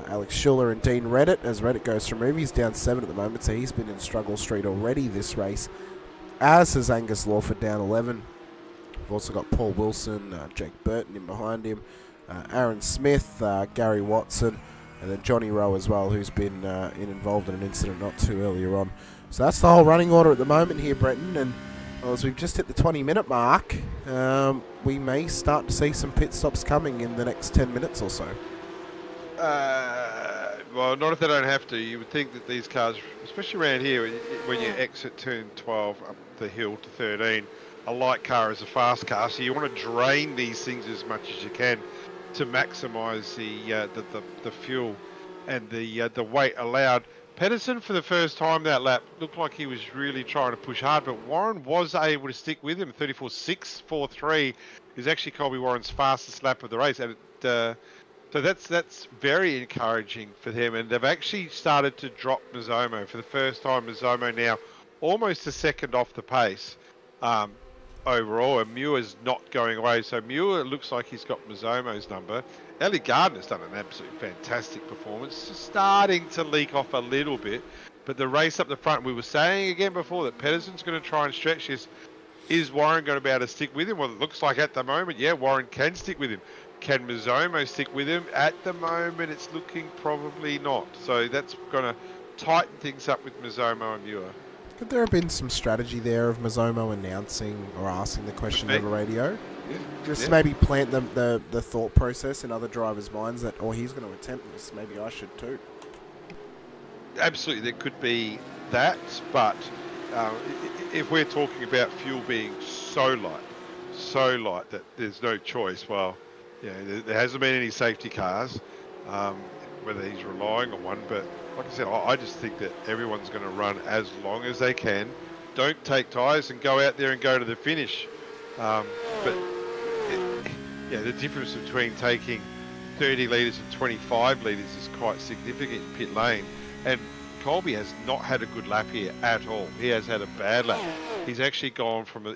Alex Schuller and Dean Reddit, as Reddit goes from movies down 7 at the moment, so he's been in struggle street already this race, as has Angus Lawford down 11. We've also got Paul Wilson, Jake Burton in behind him, Aaron Smith, Gary Watson, and then Johnny Rowe as well, who's been involved in an incident not too earlier on. So that's the whole running order at the moment here, Brenton, and as we've just hit the 20-minute mark, we may start to see some pit stops coming in the next 10 minutes or so. Well, not if they don't have to. You would think that these cars, especially around here, when you exit turn 12 up the hill to 13, a light car is a fast car, so you want to drain these things as much as you can to maximise the fuel and the weight allowed. Pedersen, for the first time that lap, looked like he was really trying to push hard, but Warren was able to stick with him. 34.643 is actually Colby Warren's fastest lap of the race, and so that's very encouraging for them. And they've actually started to drop Mazomo for the first time. Mazomo now almost a second off the pace overall, and Muir's not going away. So Muir looks like he's got Mazomo's number. Ellie Gardner's done an absolutely fantastic performance, just starting to leak off a little bit. But the race up the front, we were saying again before that Pedersen's going to try and stretch this. Is Warren going to be able to stick with him? Well, it looks like at the moment, yeah, Warren can stick with him. Can Mazomo stick with him? At the moment, it's looking probably not. So that's going to tighten things up with Mazomo and Muir. Could there have been some strategy there of Mazomo announcing or asking the question over radio? Yeah. Just maybe plant the thought process in other drivers' minds that, oh, he's going to attempt this, maybe I should too. Absolutely, there could be that, but if we're talking about fuel being so light that there's no choice, well, you know, there hasn't been any safety cars, whether he's relying on one, but like I said, I just think that everyone's going to run as long as they can. Don't take tyres and go out there and go to the finish. But the difference between taking 30 litres and 25 litres is quite significant in pit lane. And Colby has not had a good lap here at all. He has had a bad lap. He's actually gone from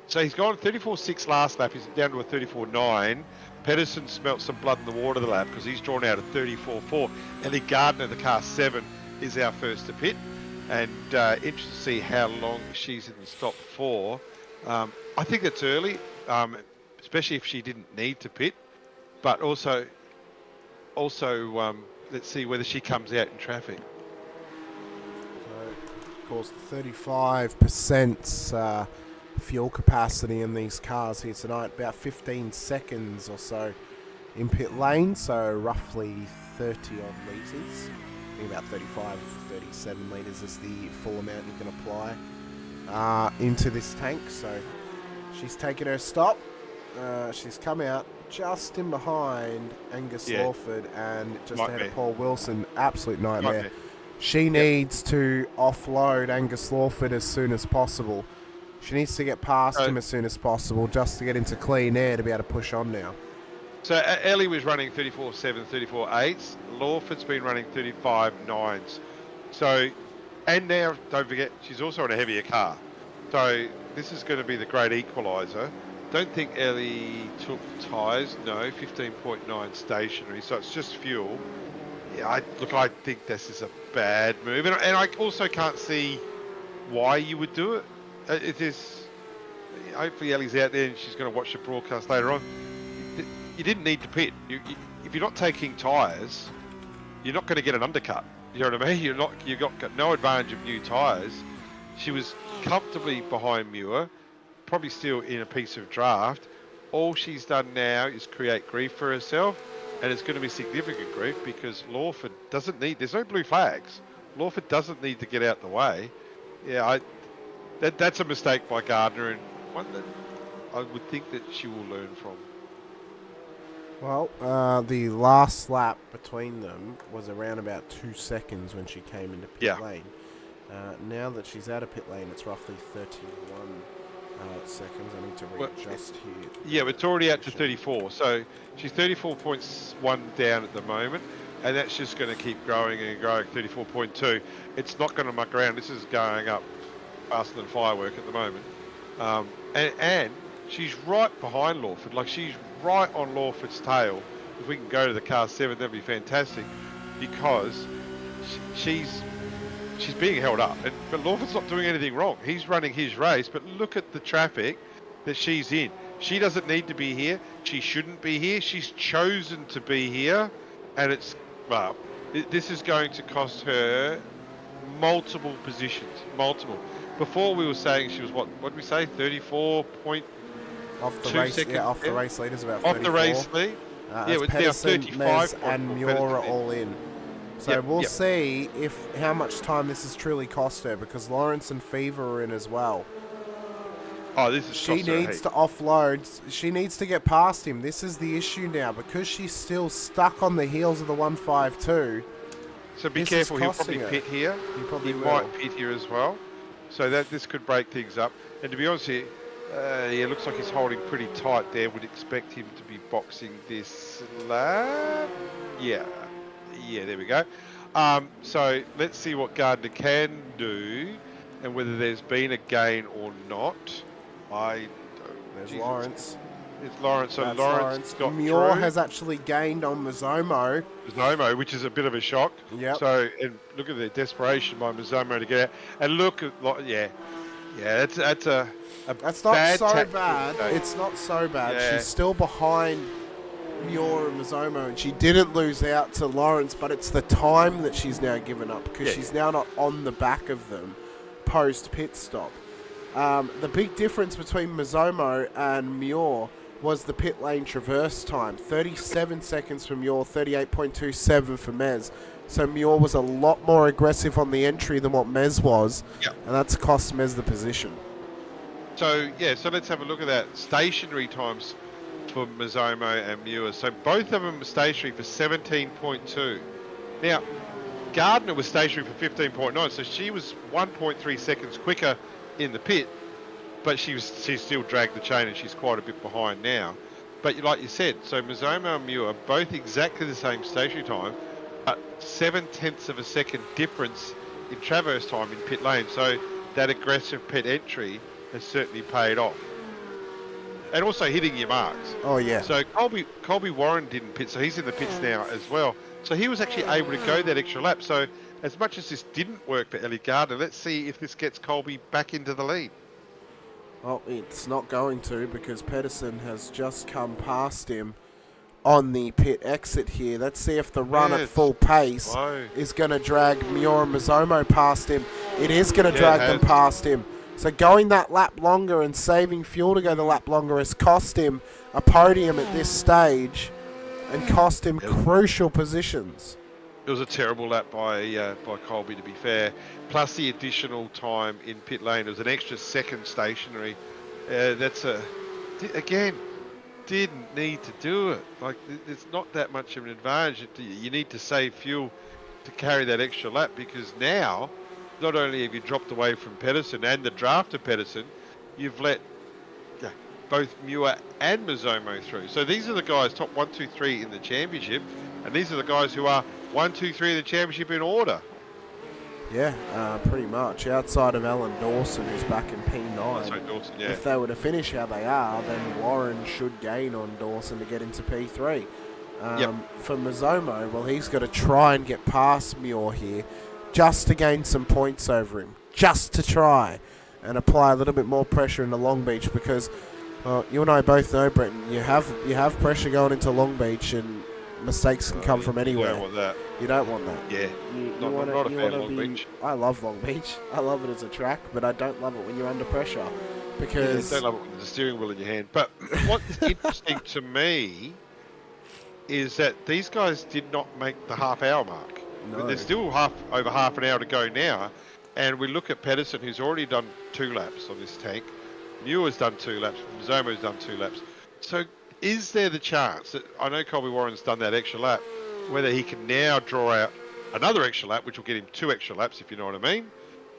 so he's gone 34.6 last lap. He's down to a 34.9. Pedersen smelt some blood in the water the lap because he's drawn out a 34.4. Ellie Gardner, the car 7, is our first to pit. And interested to see how long she's in the stop for. I think it's early, especially if she didn't need to pit. But also, let's see whether she comes out in traffic. So, of course, 35% fuel capacity in these cars here tonight, about 15 seconds or so in pit lane, so roughly 30 odd litres. I think about 35, 37 litres is the full amount you can apply into this tank. So she's taken her stop. She's come out just in behind Angus Lawford and just ahead of Paul Wilson. Absolute nightmare. She needs to offload Angus Lawford as soon as possible. She needs to get past him as soon as possible just to get into clean air to be able to push on now. So Ellie was running 34.7, 34.8s. Lawford's been running 35.9s. So, and now, don't forget, she's also on a heavier car. So this is going to be the great equaliser. Don't think Ellie took tyres. No, 15.9 stationary. So it's just fuel. Yeah, I think this is a bad move. And I also can't see why you would do it. It is, hopefully Ellie's out there and she's going to watch the broadcast later on. You didn't need to pit. If you're not taking tyres, you're not going to get an undercut. You know what I mean? You've got no advantage of new tyres. She was comfortably behind Muir, probably still in a piece of draft. All she's done now is create grief for herself, and it's going to be significant grief because Lawford doesn't need, there's no blue flags. Lawford doesn't need to get out the way. Yeah, that's a mistake by Gardner, and one that I would think that she will learn from. Well, the last lap between them was around about 2 seconds when she came into pit lane. Now that she's out of pit lane, it's roughly 31 seconds. I need to readjust here. Yeah, it's already out to 34. So she's 34.1 down at the moment, and that's just going to keep growing and growing. 34.2. It's not going to muck around. This is going up faster than firework at the moment. And she's right behind Lawford. Like, she's right on Lawford's tail. If we can go to the car 7, that'd be fantastic, because she's being held up. But Lawford's not doing anything wrong. He's running his race, but look at the traffic that she's in. She doesn't need to be here. She shouldn't be here. She's chosen to be here, and this is going to cost her multiple positions. Multiple. Before we were saying she was what did we say? 34 point. Off the race, off the race lead is about 34. Off the race lead. It was Pedersen, Mez, and Muir are all in. So we'll see how much time this has truly cost her, because Lawrence and Fever are in as well. Oh, this is. She needs to offload. She needs to get past him. This is the issue now, because she's still stuck on the heels of the 152. So be careful. He'll probably pit here. He might pit here as well. So this could break things up. And to be honest here, it looks like he's holding pretty tight there. Would expect him to be boxing this lap. Yeah, there we go. So let's see what Gardner can do, and whether there's been a gain or not. There's Lawrence. It's Lawrence. So Lawrence got Muir through. has actually gained on Mazzomo. Mazzomo, which is a bit of a shock. Yep. So, and look at the desperation by Mazzomo to get out. And look at, that's not so bad. It's not so bad. Yeah. She's still behind Muir and Mazzomo, and she didn't lose out to Lawrence, but it's the time that she's now given up, because she's now not on the back of them post pit stop. The big difference between Mazzomo and Muir was the pit lane traverse time. 37 seconds for Muir, 38.27 for Mez. So Muir was a lot more aggressive on the entry than what Mez was, and that's cost Mez the position. So let's have a look at that. Stationary times for Mazzomo and Muir. So both of them were stationary for 17.2. Now, Gardner was stationary for 15.9, so she was 1.3 seconds quicker in the pit, but she still dragged the chain, and she's quite a bit behind now. But like you said, so Mazzomo and Muir are both exactly the same stationary time, but 0.7 of a second difference in traverse time in pit lane. So that aggressive pit entry has certainly paid off. And also hitting your marks. Oh, yeah. So Colby Warren didn't pit, so he's in the pits now as well. So he was actually able to go that extra lap. So as much as this didn't work for Ellie Gardner, let's see if this gets Colby back into the lead. Well, it's not going to, because Pedersen has just come past him on the pit exit here. Let's see if the run at full pace is going to drag Muir and Mazzomo past him. It is going to drag them past him. So going that lap longer and saving fuel to go the lap longer has cost him a podium at this stage and cost him crucial positions. It was a terrible lap by Colby, to be fair. Plus the additional time in pit lane. It was an extra second stationary. Didn't need to do it. Like, it's not that much of an advantage. You need to save fuel to carry that extra lap, because now, not only have you dropped away from Pedersen and the draft of Pedersen, you've let both Muir and Mazzomo through. So these are the guys top 1, 2, 3 in the championship, and these are the guys who are 1, 2, 3 in the championship in order. Yeah, pretty much. Outside of Alan Dawson, who's back in P9. Sorry, Dawson, yeah. If they were to finish how they are, then Warren should gain on Dawson to get into P3. For Mazzomo, well, he's got to try and get past Muir here just to gain some points over him. Just to try and apply a little bit more pressure into Long Beach, because you and I both know, Brenton, you have pressure going into Long Beach, and Mistakes can come from anywhere. You don't want that. You don't want that. Yeah. You Not a fan of Long Beach. I love Long Beach. I love it as a track, but I don't love it when you're under pressure. Because don't love it with the steering wheel in your hand. But what's interesting to me is that these guys did not make the half-hour mark. No. There's still over half an hour to go now, and we look at Pedersen, who's already done 2 laps on this tank. Muir's done 2 laps. Zomo's done 2 laps. So is there the chance that, I know Colby Warren's done that extra lap, whether he can now draw out another extra lap, which will get him 2 extra laps, if you know what I mean,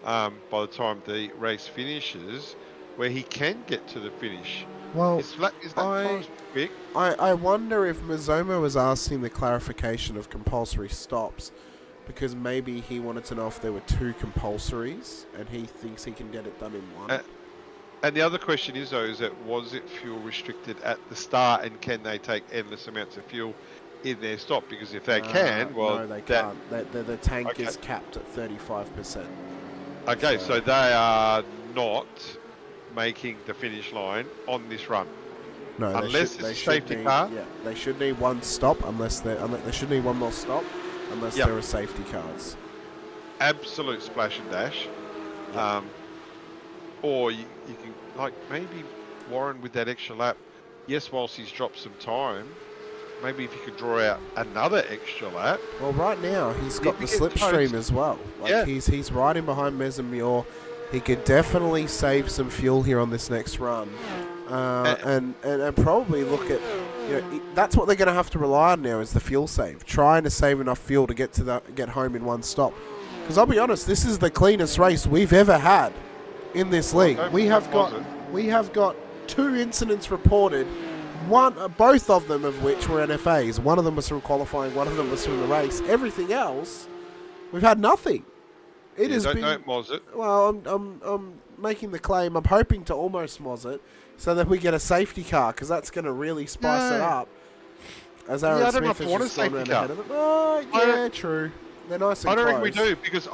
by the time the race finishes, where he can get to the finish. well, Is that quick? I wonder if Mizomo was asking the clarification of compulsory stops, because maybe he wanted to know if there were 2 compulsories, and he thinks he can get it done in 1. And the other question is, though, was it fuel restricted at the start, and can they take endless amounts of fuel in their stop? Because if they can, well, no, they can't. The tank is capped at 35%. Okay, so they are not making the finish line on this run. No, unless it's a safety car. Yeah, they should need 1 stop they should need 1 more stop unless there are safety cars. Absolute splash and dash. Or you can, like, maybe Warren with that extra lap, yes, whilst he's dropped some time, maybe if you could draw out another extra lap. Well, right now he's got the slipstream as well. He's riding behind Mez and Muir. He could definitely save some fuel here on this next run, and probably look at, that's what they're going to have to rely on now, is the fuel save, trying to save enough fuel to get home in 1 stop. Because I'll be honest, this is the cleanest race we've ever had in this league. We have got 2 incidents reported. Both of them of which were NFAs. One of them was from qualifying. One of them was from the race. Everything else, we've had nothing. It has been. Don't moz it. Well, I'm making the claim. I'm hoping to almost moz it, so that we get a safety car, because that's going to really spice it up. As Aaron Smith has just gone around ahead of them. Oh, true. They're nice and close. I don't think we do, because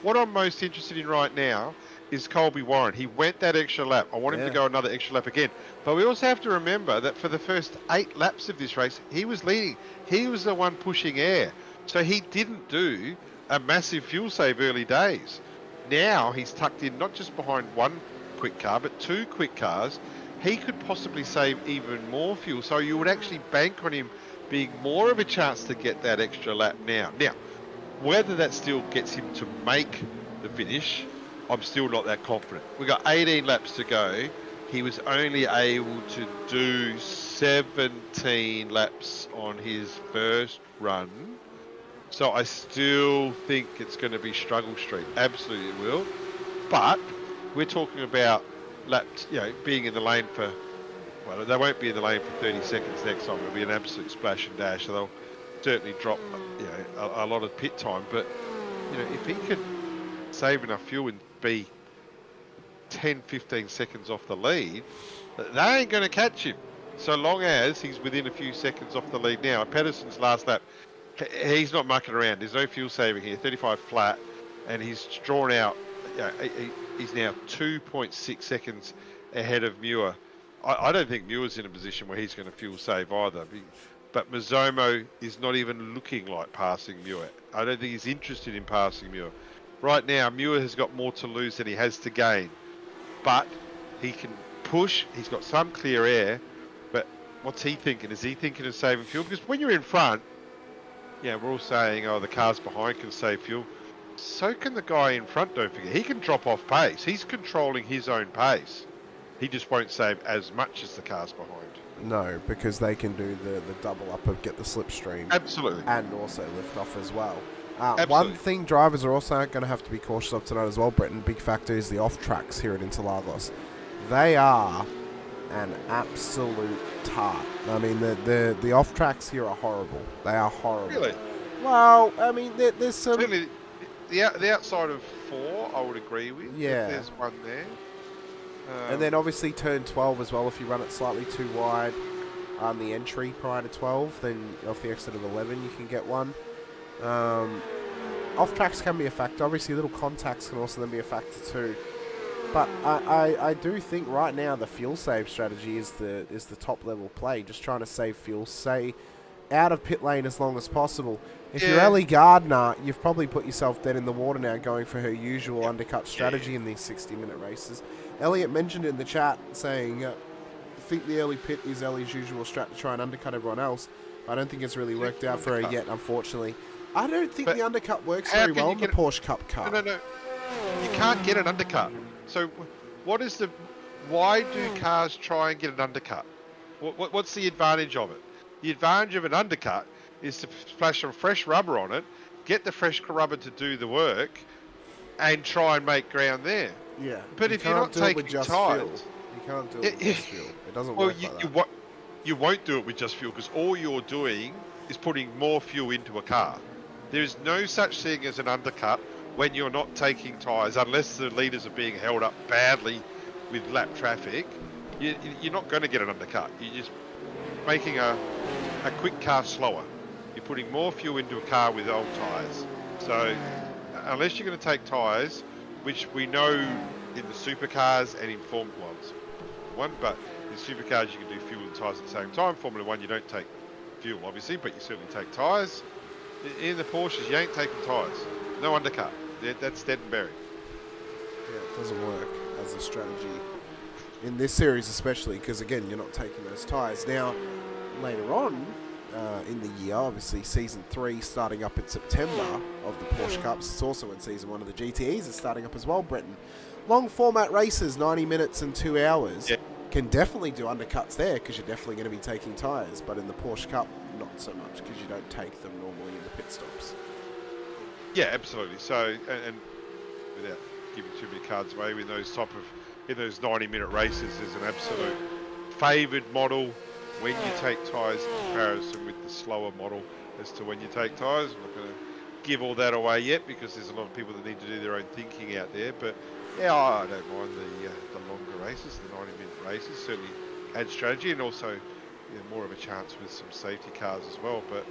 what I'm most interested in right now is Colby Warren. He went that extra lap. I want him to go another extra lap again. But we also have to remember that for the first 8 laps of this race, he was leading. He was the one pushing air. So he didn't do a massive fuel save early days. Now he's tucked in not just behind 1 quick car, but 2 quick cars. He could possibly save even more fuel. So you would actually bank on him being more of a chance to get that extra lap now. Now, whether that still gets him to make the finish, I'm still not that confident. We've got 18 laps to go. He was only able to do 17 laps on his first run. So I still think it's going to be struggle street. Absolutely will. But we're talking about laps, being in the lane for, well, they won't be in the lane for 30 seconds next time. It'll be an absolute splash and dash. So they'll certainly drop, a lot of pit time. But, if he could save enough fuel and be 10, 15 seconds off the lead, they ain't going to catch him. So long as he's within a few seconds off the lead now. Pedersen's last lap, he's not mucking around. There's no fuel saving here. 35 flat, and he's drawn out. He's now 2.6 seconds ahead of Muir. I don't think Muir's in a position where he's going to fuel save either. But Mizomo is not even looking like passing Muir. I don't think he's interested in passing Muir. Right now, Muir has got more to lose than he has to gain. But he can push. He's got some clear air. But what's he thinking? Is he thinking of saving fuel? Because when you're in front, we're all saying, the cars behind can save fuel. So can the guy in front, don't forget. He can drop off pace. He's controlling his own pace. He just won't save as much as the cars behind. No, because they can do the double up of get the slipstream. Absolutely. And also lift off as well. One thing drivers are also going to have to be cautious of tonight as well, Brenton, big factor is the off-tracks here at Interlagos. They are an absolute tart. I mean, the off-tracks here are horrible. They are horrible. Really? Well, I mean, there's some... Certainly, the outside of 4, I would agree with. Yeah. There's one there. And then obviously turn 12 as well, if you run it slightly too wide on the entry prior to 12, then off the exit of 11 you can get one. Off tracks can be a factor. Obviously little contacts can also then be a factor too. But I do think right now the fuel save strategy is the top level play. Just trying to save fuel. Say out of pit lane as long as possible. If you're Ellie Gardner, you've probably put yourself dead in the water now going for her usual undercut strategy in these 60-minute races. Elliot mentioned in the chat saying, I think the early pit is Ellie's usual strat to try and undercut everyone else. I don't think it's really worked out for her yet, unfortunately. I don't think the undercut works very well in the Porsche Cup car. No. You can't get an undercut. So why do cars try and get an undercut? What's the advantage of it? The advantage of an undercut is to splash some fresh rubber on it, get the fresh rubber to do the work, and try and make ground there. Yeah. But if you're not taking tyres... You can't do it with just fuel. It doesn't work like that. You won't do it with just fuel, because all you're doing is putting more fuel into a car. There is no such thing as an undercut when you're not taking tyres, unless the leaders are being held up badly with lap traffic. You're not going to get an undercut. You're just making a quick car slower. You're putting more fuel into a car with old tyres. So unless you're going to take tyres, which we know in the supercars and in Formula 1, but in supercars you can do fuel and tyres at the same time. Formula 1 you don't take fuel obviously, but you certainly take tyres. In the Porsches you ain't taking tyres. No undercut. That's dead and buried. Yeah, it doesn't work as a strategy in this series especially, because again you're not taking those tyres. Now later on in the year, obviously season 3 starting up in September of the Porsche Cups. It's also when season 1 of the GTEs is starting up as well, Brenton. Long format races, 90 minutes and 2 hours, can definitely do undercuts there because you're definitely going to be taking tyres, but in the Porsche Cup, not so much because you don't take them normally in the pit stops. Yeah, absolutely. So, and without giving too many cards away, in those 90-minute races, there's an absolute favoured model when you take tyres in comparison with the slower model as to when you take tyres. I'm not going to give all that away yet because there's a lot of people that need to do their own thinking out there, but yeah, I don't mind the longer races, the 90-minute races, certainly add strategy and also more of a chance with some safety cars as well. But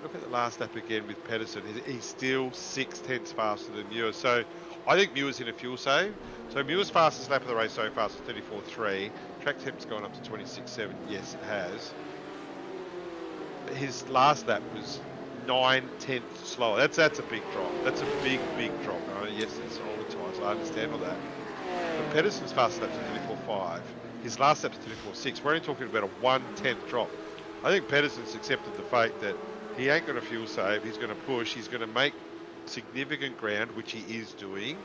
look at the last lap again with Pedersen. He's still 6/10 faster than Muir. So I think Muir's in a fuel save. So Muir's fastest lap of the race so far is 34.3. Track temp's gone up to 26.7. Yes, it has. His last lap was 9/10 slower. That's a big drop. That's a big drop. Yes, it's all the tyres. I understand all that. But Pedersen's fastest lap is 34.5. His last lap is 34.6. We're only talking about a 1/10 drop. I think Pedersen's accepted the fate that he ain't going to fuel save. He's going to push. He's going to make significant ground, which he is doing.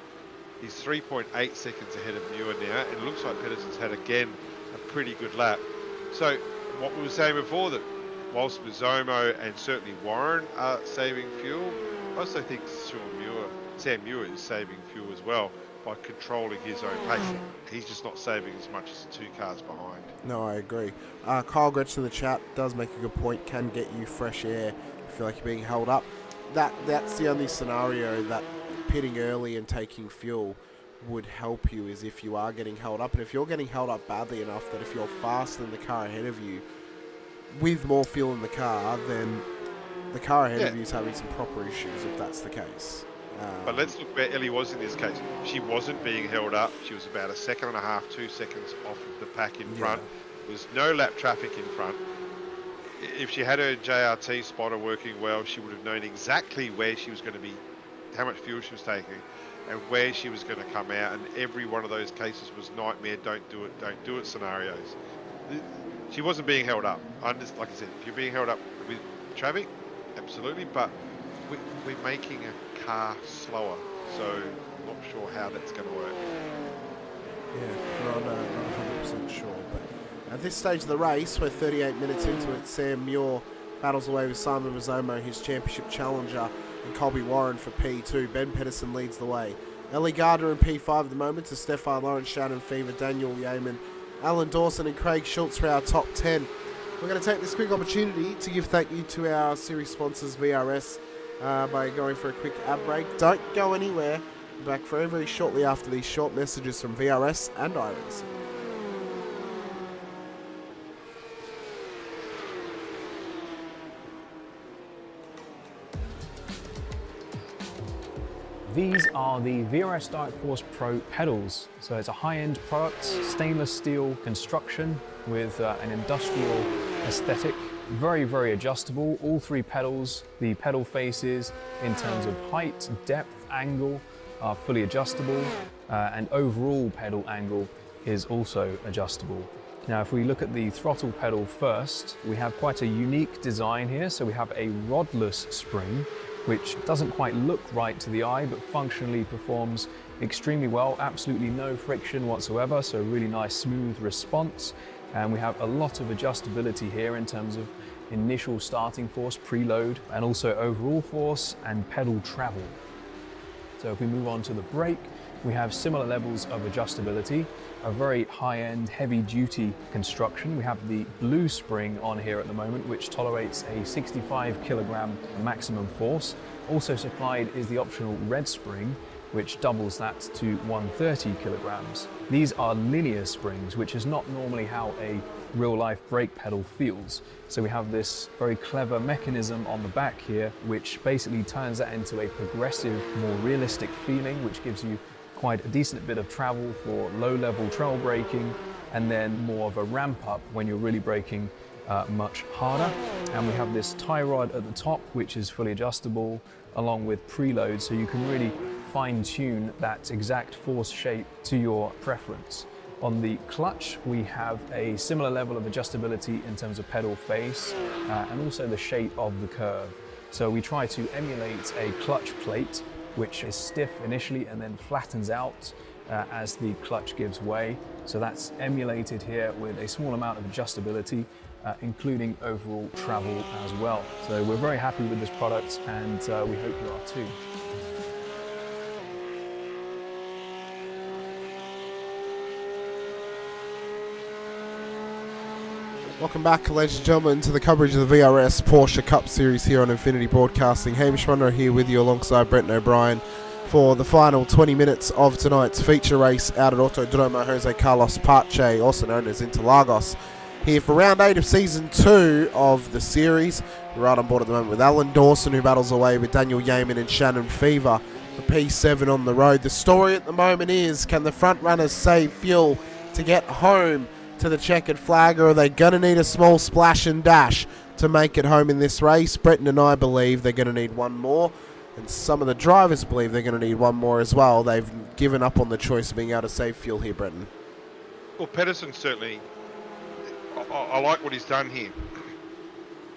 He's 3.8 seconds ahead of Muir now. And it looks like Pedersen's had, again, a pretty good lap. So what we were saying before, that whilst Mazzomo and certainly Warren are saving fuel, I also think Sam Muir is saving fuel as well by controlling his own pace. He's just not saving as much as the 2 cars behind. No, I agree. Kyle Gretsch in the chat does make a good point. Can get you fresh air. You feel like you're being held up. That's the only scenario that pitting early and taking fuel would help you, is if you are getting held up. And if you're getting held up badly enough that if you're faster than the car ahead of you with more fuel in the car, then the car ahead of you is having some proper issues if that's the case. But let's look where Ellie was in this case. She wasn't being held up. She was about 1.5 seconds, 2 seconds off of the pack in front. There was no lap traffic in front. If she had her JRT spotter working well, she would have known exactly where she was going to be, how much fuel she was taking, and where she was going to come out. And every one of those cases was nightmare, don't do it scenarios. She wasn't being held up. Like I said, if you're being held up with traffic, absolutely, but we're making a car slower, so I'm not sure how that's going to work. Yeah, not 100% sure, but at this stage of the race, we're 38 minutes into it. Sam Muir battles away with Simon Mazzomo, his championship challenger, and Colby Warren for P2. Ben Pedersen leads the way. Ellie Gardner in P5 at the moment to Stefan Lawrence, Shannon Fever, Daniel Yeaman, Alan Dawson and Craig Schultz for our top 10. We're going to take this quick opportunity to give thank you to our series sponsors VRS by going for a quick ad break. Don't go anywhere. Back very, very shortly after these short messages from VRS and IRacing. These are the VRS Dark Force Pro pedals. So it's a high-end product, stainless steel construction with an industrial aesthetic. Very, very adjustable. All three pedals, the pedal faces in terms of height, depth, angle are fully adjustable, and overall pedal angle is also adjustable. Now, if we look at the throttle pedal first, we have quite a unique design here. So we have a rodless spring, which doesn't quite look right to the eye, but functionally performs extremely well. Absolutely no friction whatsoever, so a really nice smooth response. And we have a lot of adjustability here in terms of initial starting force, preload, and also overall force and pedal travel. So if we move on to the brake, we have similar levels of adjustability, a very high-end, heavy-duty construction. We have the blue spring on here at the moment, which tolerates a 65 kilogram maximum force. Also supplied is the optional red spring, which doubles that to 130 kilograms. These are linear springs, which is not normally how a real-life brake pedal feels. So we have this very clever mechanism on the back here, which basically turns that into a progressive, more realistic feeling, which gives you quite a decent bit of travel for low-level trail braking, and then more of a ramp up when you're really braking much harder. And we have this tie rod at the top, which is fully adjustable, along with preload, so you can really fine-tune that exact force shape to your preference. On the clutch, we have a similar level of adjustability in terms of pedal face and also the shape of the curve. So we try to emulate a clutch plate, which is stiff initially and then flattens out as the clutch gives way. So that's emulated here with a small amount of adjustability, including overall travel as well. So we're very happy with this product, and we hope you are too. Welcome back, ladies and gentlemen, to the coverage of the VRS Porsche Cup Series here on Infinity Broadcasting. Hamish Munro here with you alongside Brenton O'Brien for the final 20 minutes of tonight's feature race out at Autodromo Jose Carlos Pache, also known as Interlagos, here for round 8 of season 2 of the series. We're right on board at the moment with Alan Dawson, who battles away with Daniel Yeaman and Shannon Fever for P7 on the road. The story at the moment is, can the front runners save fuel to get home to the checkered flag, or are they going to need a small splash and dash to make it home in this race? Bretton and I believe they're going to need one more, and some of the drivers believe they're going to need one more as well. They've given up on the choice of being able to save fuel here, Bretton. Well, Pedersen certainly, I like what he's done here.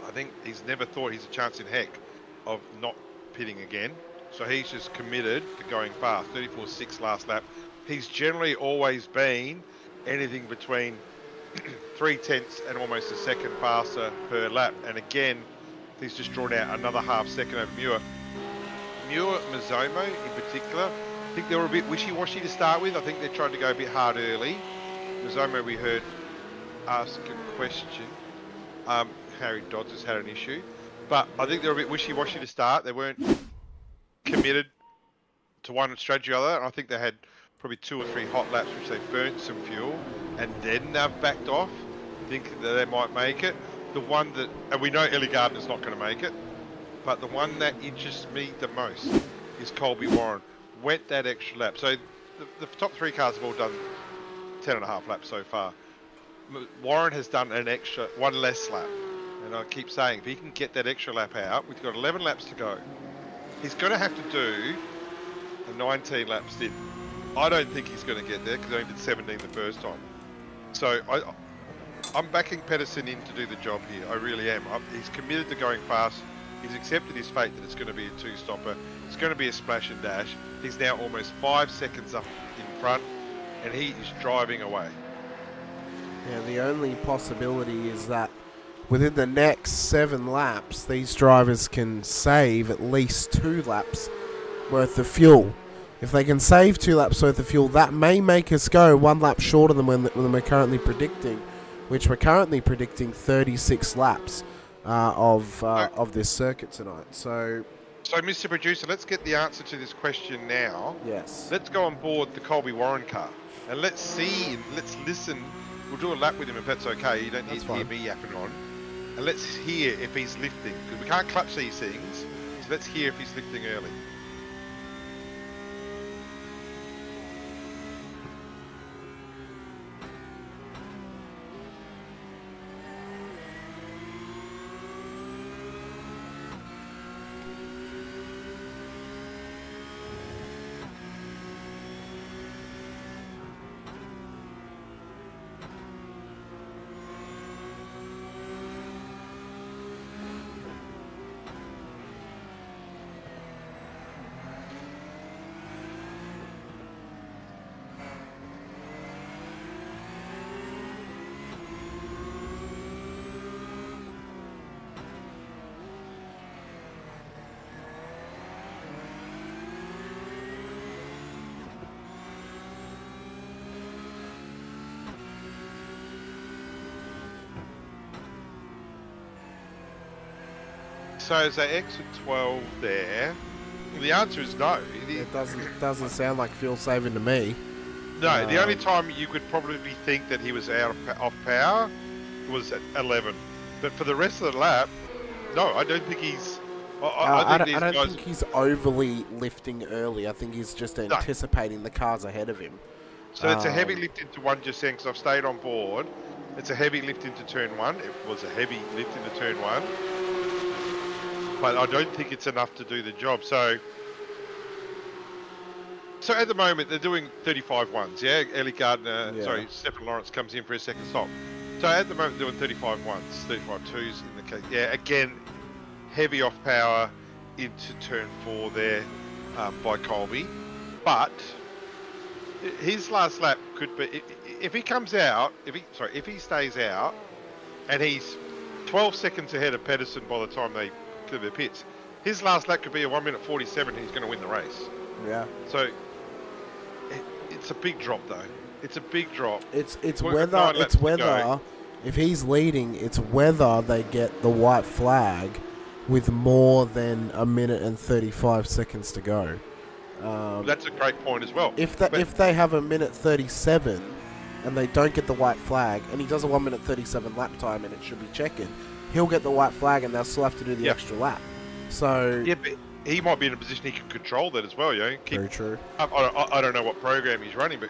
I think he's never thought he's a chance in heck of not pitting again. So he's just committed to going fast. 34.6 last lap. He's generally always been anything between 3/10 and almost a second faster per lap. And again, he's just drawn out another half second over Muir. Mazomo in particular, I think they were a bit wishy-washy to start with. I think they tried to go a bit hard early. Mazomo, we heard ask a question. Harry Dodds has had an issue, but I think they were a bit wishy-washy to start. They weren't committed to one strategy or other, and I think they had probably 2 or 3 hot laps which they burnt some fuel, and then they've backed off, thinking that they might make it. The one that, and we know Ellie Gardner's not going to make it, but the one that interests me the most is Colby Warren. Went that extra lap. So the top 3 cars have all done 10.5 laps so far. Warren has done one less lap. And I keep saying, if he can get that extra lap out, we've got 11 laps to go. He's going to have to do a 19 lap stint. I don't think he's going to get there because he only did 17 the first time. So I'm backing Pedersen in to do the job here. I really am. He's committed to going fast. He's accepted his fate that it's going to be a 2-stopper. It's going to be a splash and dash. He's now almost 5 seconds up in front, and he is driving away. Yeah, the only possibility is that within the next 7 laps, these drivers can save at least 2 laps worth of fuel. If they can save 2 laps worth of fuel, that may make us go 1 lap shorter than we're currently predicting, which we're currently predicting 36 laps of this circuit tonight. So, Mr. Producer, let's get the answer to this question now. Yes. Let's go on board the Colby Warren car, and let's see, let's listen. We'll do a lap with him if that's okay. You don't need to hear me yapping on. And let's hear if he's lifting, because we can't clutch these things. So let's hear if he's lifting early. So is they exit 12 there? Well, the answer is no. It doesn't sound like fuel saving to me. No, the only time you could probably think that he was off power was at 11. But for the rest of the lap, no, I don't think he's... I don't think he's overly lifting early. I think he's just anticipating the cars ahead of him. So it's a heavy lift into one, just saying, because I've stayed on board. It's a heavy lift into turn 1. It was a heavy lift into turn 1. But I don't think it's enough to do the job. So at the moment, they're doing 35 ones, yeah? Ellie Gardner, sorry, Stephen Lawrence comes in for a second stop. So at the moment, they're doing 35 ones, 35 twos in the case. Yeah, again, heavy off power into turn 4 there by Colby. But his last lap could be, if he comes out, if he stays out, and he's 12 seconds ahead of Pedersen by the time they clear their pits, his last lap could be a 1 minute 47 and he's going to win the race. Yeah. So it's a big drop though. It's a big drop. It's whether if he's leading, it's whether they get the white flag with more than 1 minute and 35 seconds to go. That's a great point as well. If they have 1 minute 37 and they don't get the white flag, and he does a 1 minute 37 lap time and it should be checkered, he'll get the white flag and they'll still have to do the extra lap. So yeah, but he might be in a position he can control that as well. You know, very true. I don't know what program he's running, but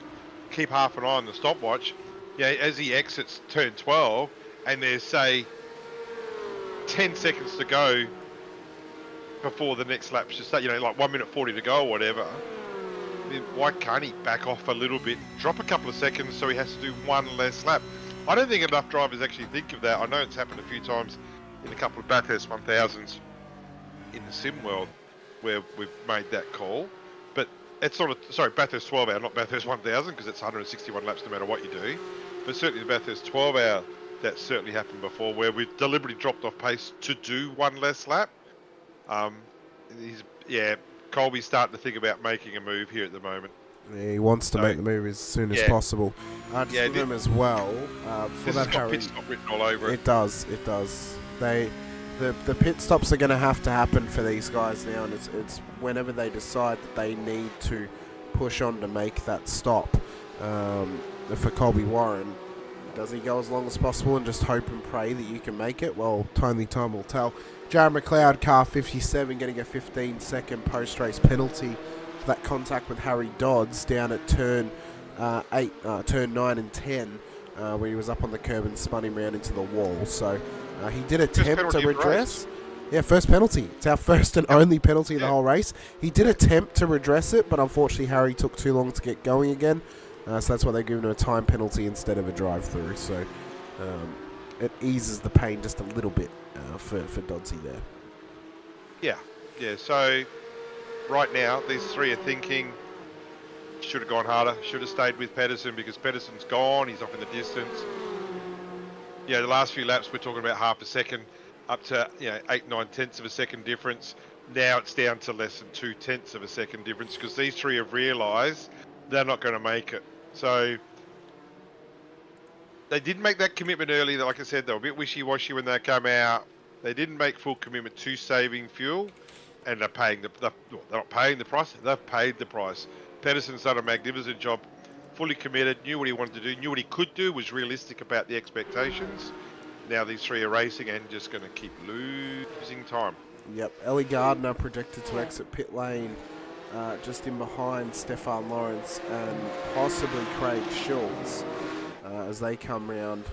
keep half an eye on the stopwatch. Yeah, as he exits turn 12, and there's say 10 seconds to go before the next lap should start, you know, like 1 minute 40 to go or whatever, I mean, why can't he back off a little bit, drop a couple of seconds so he has to do one less lap? I don't think enough drivers actually think of that. I know it's happened a few times in a couple of Bathurst 1000s in the sim world where we've made that call, but it's sort of, Bathurst 12 hour, not Bathurst 1000, because it's 161 laps no matter what you do, but certainly the Bathurst 12 hour, that's certainly happened before, where we've deliberately dropped off pace to do one less lap. Colby's starting to think about making a move here at the moment. Yeah, he wants to make the move as soon as possible. Just for them as well. For this that has got pit stop written all over it. It does. The pit stops are going to have to happen for these guys now, and it's whenever they decide that they need to push on to make that stop. For Colby Warren, does he go as long as possible and just hope and pray that you can make it? Well, only time will tell. Jared McLeod, car 57, getting a 15-second post-race penalty for that contact with Harry Dodds down at turn 9 and 10, where he was up on the curb and spun him round into the wall. So he did attempt to redress. Yeah, first penalty. It's our first and only penalty of the whole race. He did attempt to redress it, but unfortunately Harry took too long to get going again. So that's why they gave him a time penalty instead of a drive-through. So it eases the pain just a little bit for Dodsey there. Yeah. So right now, these three are thinking, should have gone harder, should have stayed with Pedersen, because Pedersen's gone, he's off in the distance. Yeah, the last few laps we're talking about half a second, up to 8-9 tenths of a second difference. Now it's down to less than 2 tenths of a second difference, because these three have realised they're not going to make it. So they didn't make that commitment early. Like I said, they were a bit wishy-washy when they come out. They didn't make full commitment to saving fuel, and they're paying they're not paying the price. They've paid the price. Pedersen's done a magnificent job, fully committed, knew what he wanted to do, knew what he could do, was realistic about the expectations. Now these three are racing and just going to keep losing time. Yep, Ellie Gardner predicted to exit pit lane just in behind Stefan Lawrence and possibly Craig Schultz as they come round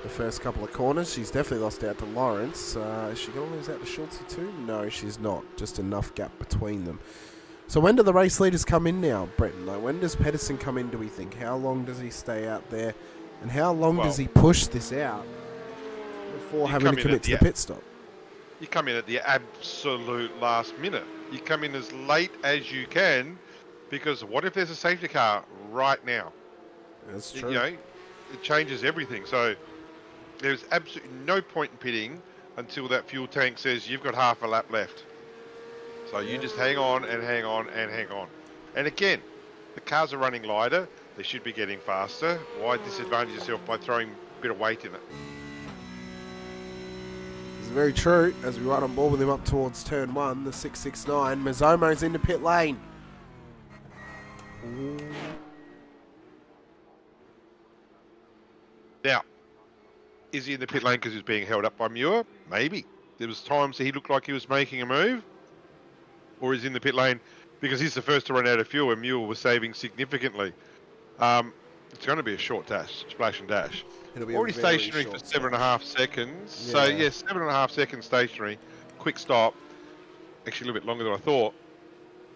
the first couple of corners. She's definitely lost out to Lawrence. Is she going to lose out to Schultz too? No, she's not. Just enough gap between them. So when do the race leaders come in now, Brenton? Like, when does Pedersen come in, do we think? How long does he stay out there? And how long does he push this out before having to commit to the pit stop? You come in at the absolute last minute. You come in as late as you can, because what if there's a safety car right now? That's true. It changes everything. So there's absolutely no point in pitting until that fuel tank says you've got half a lap left. So you just hang on and hang on and hang on. And again, the cars are running lighter. They should be getting faster. Why disadvantage yourself by throwing a bit of weight in it? There's Very true. As we run on board with him up towards turn 1, the 669. Mazomo's into pit lane. Ooh. Now, is he in the pit lane because he's being held up by Muir? Maybe. There was times that he looked like he was making a move. Or is he in the pit lane because he's the first to run out of fuel and Muir was saving significantly. It's going to be a short dash, splash and dash. It'll be already stationary for 7.5 seconds. Yeah. So, yeah, 7.5 seconds stationary. Quick stop. Actually, a little bit longer than I thought.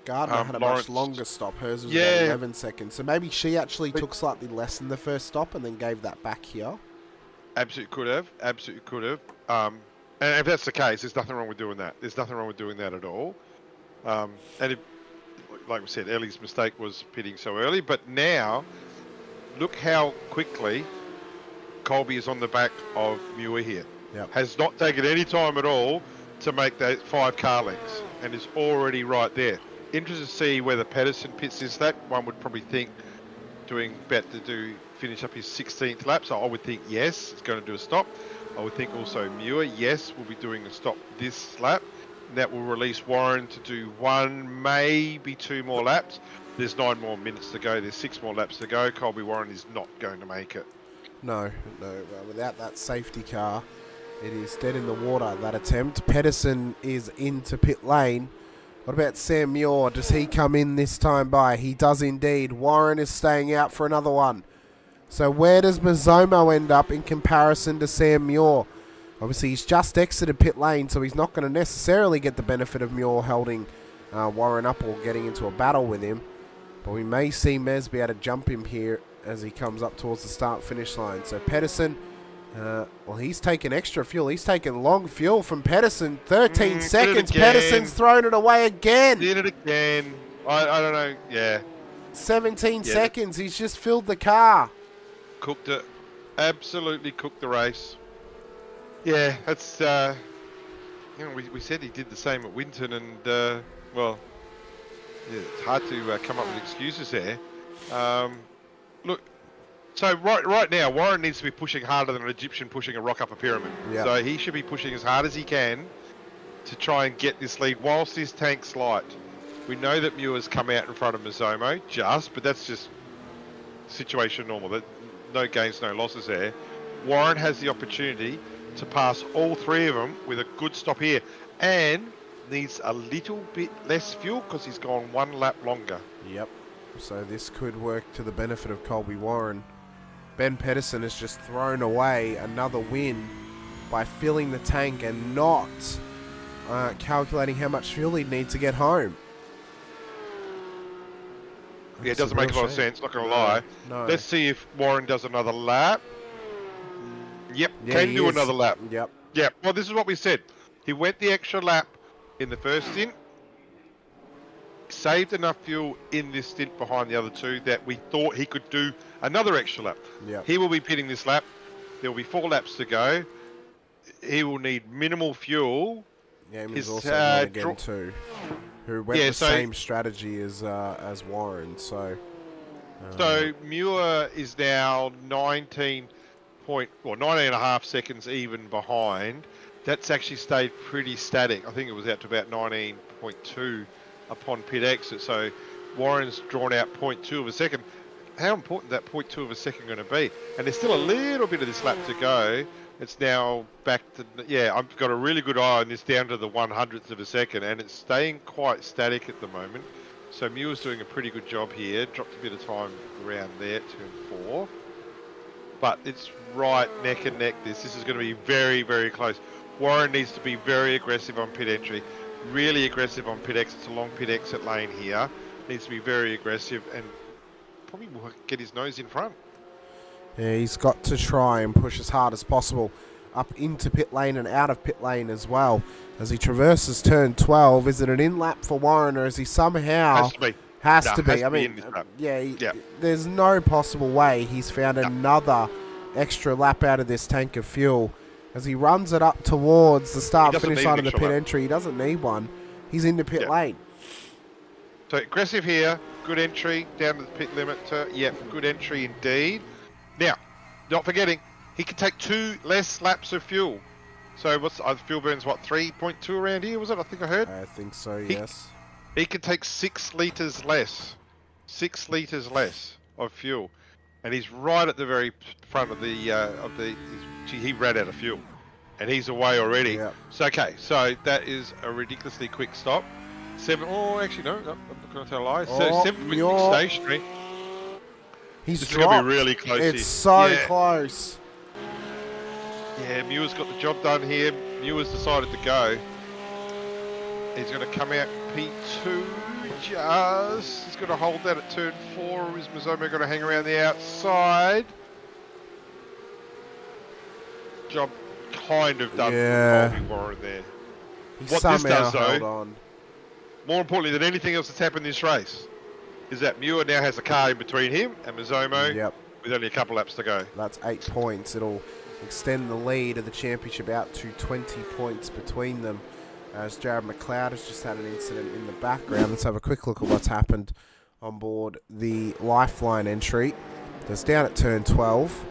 Gardner had a much longer stop. Hers was about 11 seconds. So maybe she actually took slightly less than the first stop and then gave that back here. Absolutely could have. Absolutely could have. And if that's the case, there's nothing wrong with doing that. There's nothing wrong with doing that at all. And if, like we said, Ellie's mistake was pitting so early. But now, look how quickly Colby is on the back of Muir here. Yep. Has not taken any time at all to make that 5 car lengths and is already right there. Interested to see whether Pedersen pits this lap. One would probably think finish up his 16th lap. So I would think yes, it's going to do a stop. I would think also Muir, yes, will be doing a stop this lap. That will release Warren to do 1, maybe 2 more laps. There's 9 more minutes to go. There's 6 more laps to go. Colby Warren is not going to make it. No. Without that safety car, it is dead in the water, that attempt. Pedersen is into pit lane. What about Sam Muir? Does he come in this time by? He does indeed. Warren is staying out for another one. So where does Mazomo end up in comparison to Sam Muir? Obviously, he's just exited pit lane, so he's not going to necessarily get the benefit of Muir holding Warren up or getting into a battle with him. But we may see Mez be able to jump him here as he comes up towards the start-finish line. So Pedersen, well, he's taken extra fuel. He's taken long fuel from Pedersen. 13 seconds. Pedersen's thrown it away again. Did it again. I don't know. Yeah. 17 seconds. He's just filled the car. Cooked it. Absolutely cooked the race. Yeah, that's, we said he did the same at Winton and, well, yeah, it's hard to come up with excuses there. Look, so right now, Warren needs to be pushing harder than an Egyptian pushing a rock up a pyramid. Yep. So he should be pushing as hard as he can to try and get this lead whilst his tank's light. We know that Muir's come out in front of Mazomo, but that's just situation normal. No gains, no losses there. Warren has the opportunity to pass all 3 of them with a good stop here and needs a little bit less fuel because he's gone 1 lap longer. Yep. So this could work to the benefit of Colby Warren. Ben Pedersen has just thrown away another win by filling the tank and not calculating how much fuel he'd need to get home. Yeah, it doesn't make a lot of sense, not going to lie. No. Let's see if Warren does another lap. Yep, Yeah, can he do is. another lap. Yep. Yep, well, this is what we said. He went the extra lap in the first stint, saved enough fuel in this stint behind the other 2 that we thought he could do another extra lap. Yep. He will be pitting this lap. There will be 4 laps to go. He will need minimal fuel. Yeah, he was also not again too. Who went the so, same strategy as Warren. So Muir is now 19 and a half seconds even behind. That's actually stayed pretty static. I think it was out to about 19.2 upon pit exit. So Warren's drawn out 0.2 of a second. How important that 0.2 of a second going to be? And there's still a little bit of this lap to go. It's now back to, I've got a really good eye on this down to the 100th of a second, and it's staying quite static at the moment. So Muir's doing a pretty good job here. Dropped a bit of time around there, turn 4. But it's right neck and neck. This is going to be very, very close. Warren needs to be very aggressive on pit entry, really aggressive on pit exit. It's a long pit exit lane here. Needs to be very aggressive and probably get his nose in front. Yeah, he's got to try and push as hard as possible up into pit lane and out of pit lane as well. As he traverses turn 12, is it an in-lap for Warren or is he somehow... Has to be. Has to be. I mean, there's no possible way he's found another extra lap out of this tank of fuel. As he runs it up towards the start-finish line of the pit entry, he doesn't need one. He's into pit lane. So aggressive here, good entry, down to the pit limit. Good entry indeed. Now, not forgetting, he can take 2 less laps of fuel. So what's fuel burns? What 3.2 around here? Was it? I think I heard. I think so. Yes. He can take 6 liters less. 6 liters less of fuel, and he's right at the very front of the he ran out of fuel, and he's away already. Yep. So okay, so that is a ridiculously quick stop. Actually no, I'm not going to tell a lie. So Oh, 7.6 stationary. He's It's going to dropped. be really close. It's here. so Yeah. close. Yeah, Muir's got the job done here. Muir's decided to go. He's going to come out P2 just. He's going to hold that at turn 4. Or is Mazomo going to hang around the outside? Job kind of done Yeah. for Colby Warren there. He What this somehow does, though, held on. more importantly than anything else that's happened in this race, is that Muir now has a car in between him and Mazomo Yep. with only a couple laps to go. That's 8 points. It'll extend the lead of the championship out to 20 points between them. As Jared McLeod has just had an incident in the background. Let's have a quick look at what's happened on board the Lifeline entry. It's down at turn 12.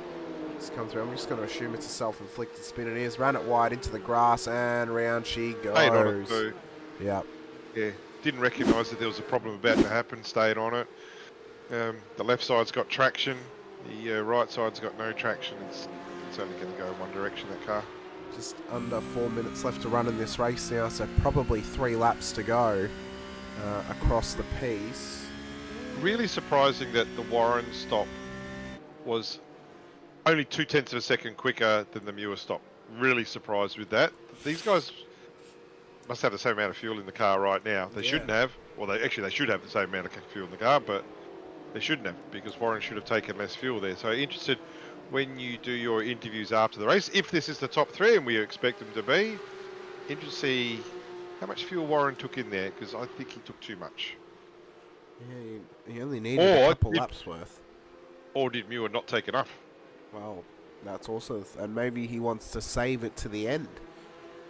It's come through. I'm just going to assume it's a self-inflicted spin. It is. Ran it wide into the grass and round she goes. Stayed on it too. Yep. Yeah, didn't recognise that there was a problem about to happen. Stayed on it. The left side's got traction. The right side's got no traction. It's only going to go in one direction, that car. Just under 4 minutes left to run in this race now, so probably 3 laps to go across the piece. Really surprising that the Warren stop was only 0.2 of a second quicker than the Muir stop. Really surprised with that. These guys must have the same amount of fuel in the car right now. They shouldn't have. Well, they should have the same amount of fuel in the car, but they shouldn't have, because Warren should have taken less fuel there. So interested when you do your interviews after the race, if this is the top 3 and we expect them to be, interested to see how much fuel Warren took in there, because I think he took too much. Yeah, he only needed a couple laps worth. Or did Muir not take enough? Well, that's also... and maybe he wants to save it to the end.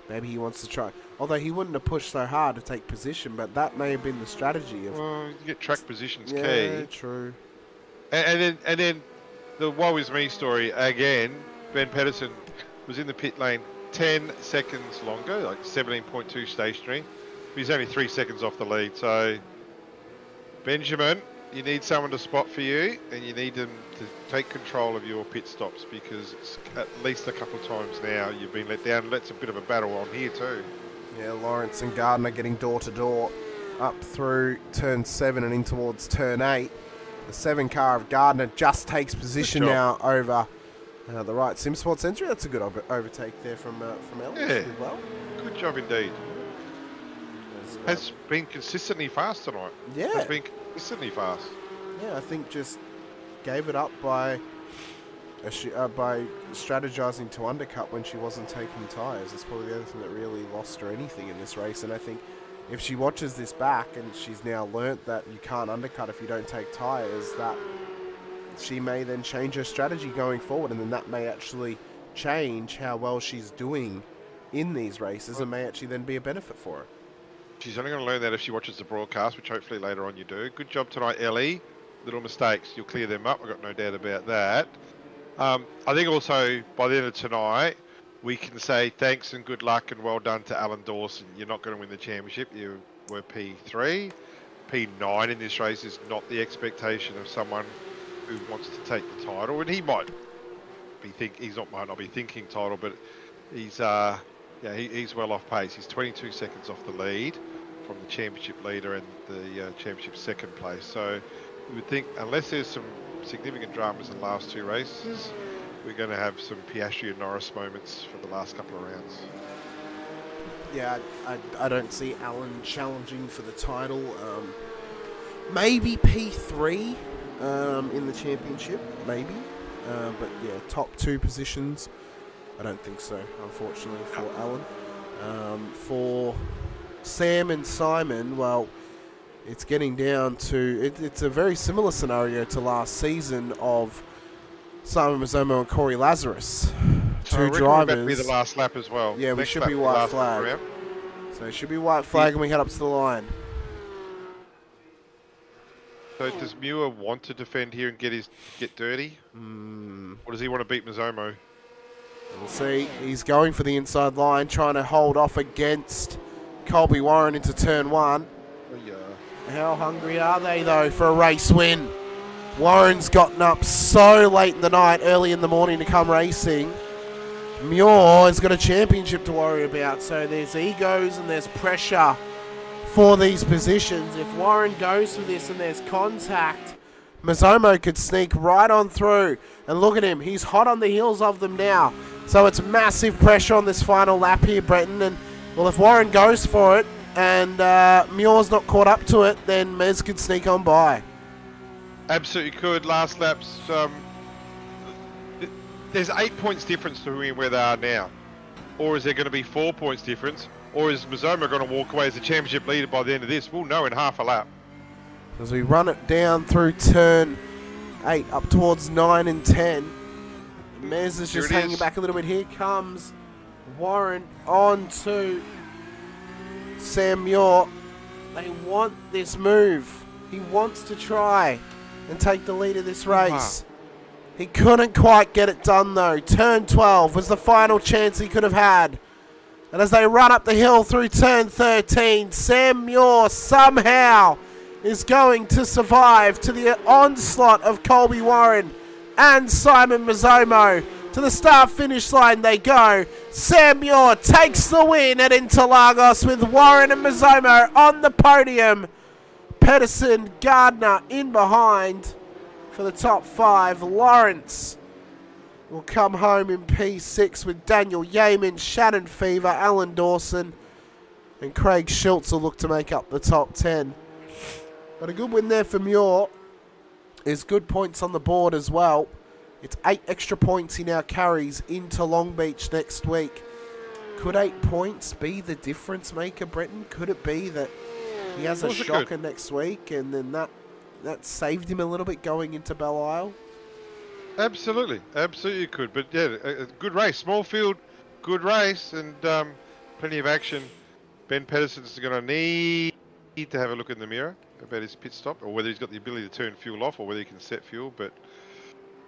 Maybe he wants to try... Although he wouldn't have pushed so hard to take position, but that may have been the strategy of... Well, you get track positions key. Yeah, true. And then the woe is me story again. Ben Pedersen was in the pit lane 10 seconds longer, like 17.2 stationary. But he's only 3 seconds off the lead. So, Benjamin, you need someone to spot for you, and you need them to take control of your pit stops, because it's at least a couple of times now you've been let down. That's a bit of a battle on here too. Yeah, Lawrence and Gardner getting door to door up through turn 7 and in towards turn 8. The 7 car of Gardner just takes position now over the right Sim Sports entry. That's a good overtake there from Ellis. Yeah, Did well. good job indeed. Has been consistently fast tonight. Yeah. Has been consistently fast. Yeah, I think just gave it up by strategizing to undercut when she wasn't taking tyres. That's probably the other thing that really lost her anything in this race. And I think if she watches this back and she's now learnt that you can't undercut if you don't take tyres, that she may then change her strategy going forward, and then that may actually change how well she's doing in these races and may actually then be a benefit for her. She's only going to learn that if she watches the broadcast, which hopefully later on you do. Good job tonight, Ellie. Little mistakes, you'll clear them up. I've got no doubt about that. I think also by the end of tonight, we can say thanks and good luck and well done to Alan Dawson. You're not going to win the championship. You were P3. P9 in this race is not the expectation of someone who wants to take the title. And he might be might not be thinking title, but he's he's well off pace. He's 22 seconds off the lead from the championship leader and the championship second place. So you would think, unless there's some significant dramas in the last 2 races, we're going to have some Piastri and Norris moments for the last couple of rounds. Yeah, I don't see Alan challenging for the title. Maybe P3 in the championship, maybe. But yeah, top 2 positions, I don't think so, unfortunately, for Alan. For Sam and Simon, well, it's getting down to... It's a very similar scenario to last season of Simon Mazzomo and Corey Lazarus. So 2 drivers. We're about to be the last lap as well. Yeah, we Next should lap, be the white last flag. round. So it should be white flag and we head up to the line. So does Muir want to defend here and get dirty? Or does he want to beat Mazzomo? We'll see, he's going for the inside line, trying to hold off against Colby Warren into turn 1. How hungry are they, though, for a race win? Warren's gotten up so late in the night, early in the morning to come racing. Muir has got a championship to worry about, so there's egos and there's pressure for these positions. If Warren goes for this and there's contact, Mazomo could sneak right on through. And look at him, he's hot on the heels of them now. So it's massive pressure on this final lap here, Brenton. And, well, if Warren goes for it and Muir's not caught up to it, then Mez could sneak on by. Absolutely could. Last laps, there's 8 points difference to where they are now. Or is there going to be 4 points difference? Or is Mazomo going to walk away as the championship leader by the end of this? We'll know in half a lap. As we run it down through turn 8 up towards 9 and 10. Mez is just hanging back a little bit. Here comes Warren on to Sam Muir. They want this move. He wants to try and take the lead of this race. He couldn't quite get it done though. Turn 12 was the final chance he could have had. And as they run up the hill through turn 13, Sam Muir somehow is going to survive to the onslaught of Colby Warren and Simon Mazomo. To the start-finish line they go. Sam Muir takes the win at Interlagos with Warren and Mazomo on the podium. Pedersen, Gardner in behind for the top 5. Lawrence will come home in P6 with Daniel Yeaman, Shannon Fever, Alan Dawson, and Craig Schultz will look to make up the top 10. But a good win there for Muir. Is good points on the board as well. It's 8 extra points he now carries into Long Beach next week. Could 8 points be the difference maker, Brenton? Could it be that he has a shocker next week and then that saved him a little bit going into Belle Isle? Absolutely. Absolutely could. But yeah, a good race. Small field, good race, and plenty of action. Ben Pedersen's going to need to have a look in the mirror about his pit stop, or whether he's got the ability to turn fuel off, or whether he can set fuel. But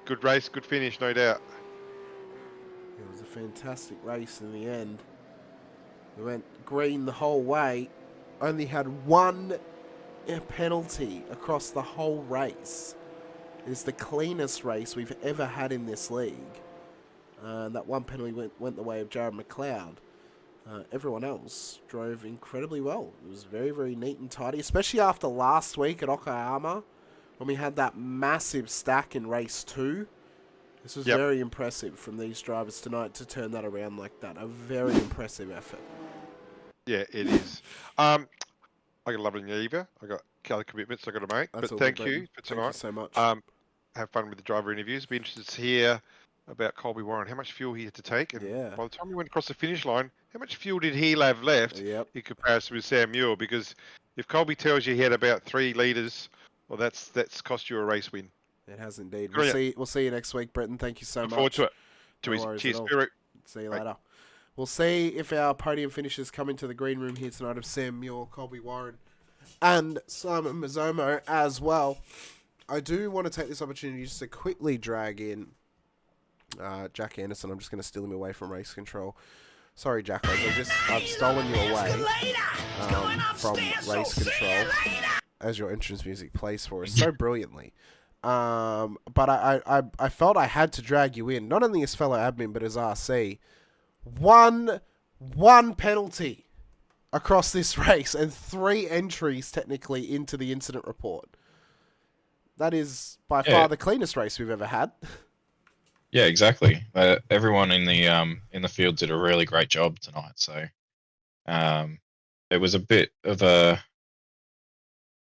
good race, good finish, no doubt. It was a fantastic race in the end. We went green the whole way. Only had 1 penalty across the whole race. It's the cleanest race we've ever had in this league. That 1 penalty went the way of Jared McLeod. Everyone else drove incredibly well. It was very, very neat and tidy, especially after last week at Okayama when we had that massive stack in race 2. This was very impressive from these drivers tonight to turn that around like that. A very impressive effort. Yeah, it is. I got a lovely Neva. I got other commitments I got to make. But thank you for tonight. Thank you so much. Have fun with the driver interviews. Be interested to hear about Colby Warren, how much fuel he had to take, and by the time he went across the finish line, how much fuel did he have left in comparison with Sam Muir? Because if Colby tells you he had about 3 litres, well, that's cost you a race win. It has indeed. We'll see you next week, Brenton. Thank you so much. Look forward to it. Cheers, Spirit. See you later. We'll see if our podium finishers come into the green room here tonight of Sam Muir, Colby Warren, and Simon Mazomo as well. I do want to take this opportunity just to quickly drag in Jack Anderson. I'm just going to steal him away from race control. Sorry, Jack. I've stolen you away from race control as your entrance music plays for us so brilliantly. But I felt I had to drag you in, not only as fellow admin, but as RC. One penalty across this race and 3 entries technically into the incident report. That is by far the cleanest race we've ever had. Yeah, exactly. Everyone in the field did a really great job tonight. So it was a bit of a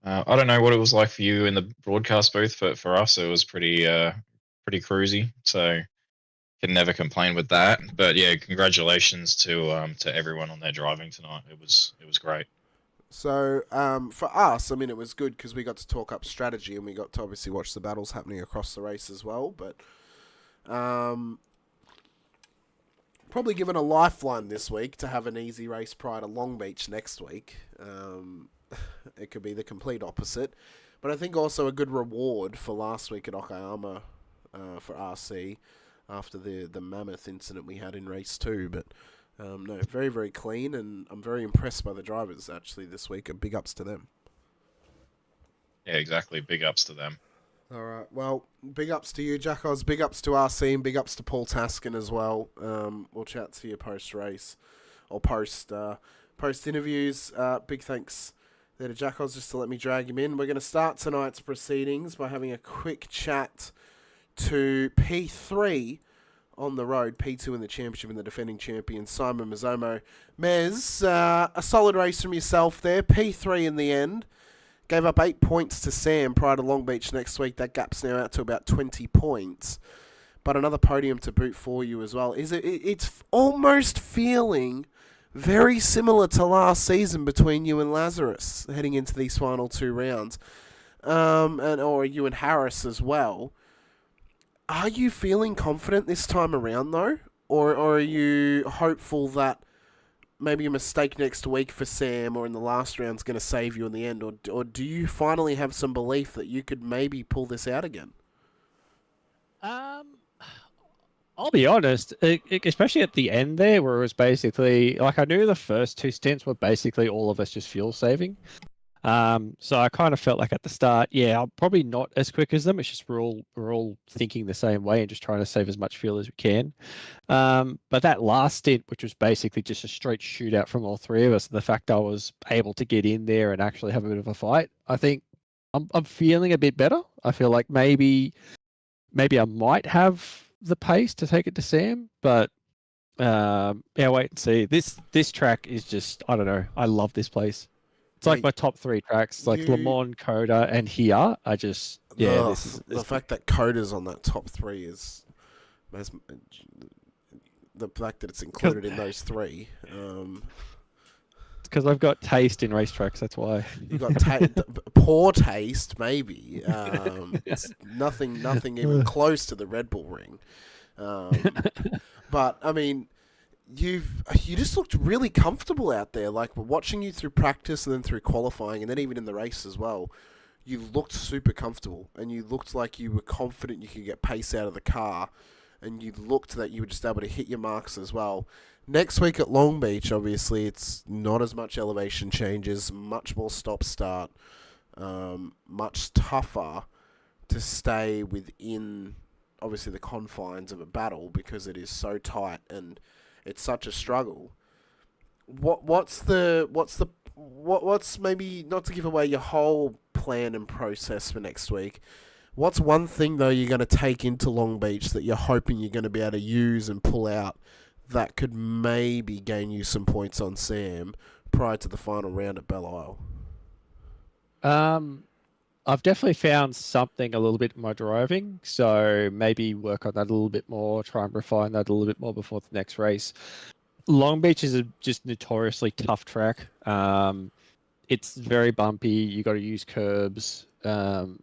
I don't know what it was like for you in the broadcast booth, but for us it was pretty cruisy. So can never complain with that. But yeah, congratulations to everyone on their driving tonight. It was great. So for us, I mean, it was good because we got to talk up strategy and we got to obviously watch the battles happening across the race as well. But probably given a lifeline this week to have an easy race prior to Long Beach next week. It could be the complete opposite. But I think also a good reward for last week at Okayama for RC. after the mammoth incident we had in race 2. But no, very, very clean, and I'm very impressed by the drivers actually this week, and big ups to them. Yeah, exactly. Big ups to them. All right. Well, big ups to you, Jackos. Big ups to RC, and big ups to Paul Taskin as well. We'll chat to you post-race or post interviews. Big thanks there to Jackos just to let me drag him in. We're going to start tonight's proceedings by having a quick chat to P3 on the road, P2 in the championship, and the defending champion, Simon Mazzomo. Mez, a solid race from yourself there. P3 in the end. Gave up 8 points to Sam prior to Long Beach next week. That gap's now out to about 20 points. But another podium to boot for you as well. It's almost feeling very similar to last season between you and Lazarus heading into these final 2 rounds. Or you and Harris as well. Are you feeling confident this time around, though? Or are you hopeful that maybe a mistake next week for Sam or in the last round is going to save you in the end? Or do you finally have some belief that you could maybe pull this out again? I'll be honest, especially at the end there, where it was basically, like, I knew the first 2 stints were basically all of us just fuel saving. So I kind of felt like at the start, yeah, I'm probably not as quick as them. It's just we're all thinking the same way and just trying to save as much fuel as we can. But that last stint, which was basically just a straight shootout from all 3 of us, and the fact I was able to get in there and actually have a bit of a fight, I think I'm feeling a bit better. I feel like maybe I might have the pace to take it to Sam, but yeah, wait and see. This track is just, I don't know. I love this place. It's like my top 3 tracks, like Le Mans, Coda, and here. I just, yeah. The fact that Coda's on that top 3 is the fact that it's included in those 3. Because I've got taste in racetracks, that's why. You've got poor taste, maybe. It's nothing even close to the Red Bull ring. But I mean, you just looked really comfortable out there. Like, we're watching you through practice and then through qualifying and then even in the race as well. You looked super comfortable and you looked like you were confident you could get pace out of the car, and you looked that you were just able to hit your marks as well. Next week at Long Beach, obviously, it's not as much elevation changes, much more stop-start, much tougher to stay within, obviously, the confines of a battle because it is so tight and it's such a struggle. What's maybe, not to give away your whole plan and process for next week, what's one thing, though, you're going to take into Long Beach that you're hoping you're going to be able to use and pull out that could maybe gain you some points on Sam prior to the final round at Belle Isle? I've definitely found something a little bit in my driving, so maybe work on that a little bit more, try and refine that a little bit more before the next race. Long Beach is a just notoriously tough track. It's very bumpy. You got to use curbs. And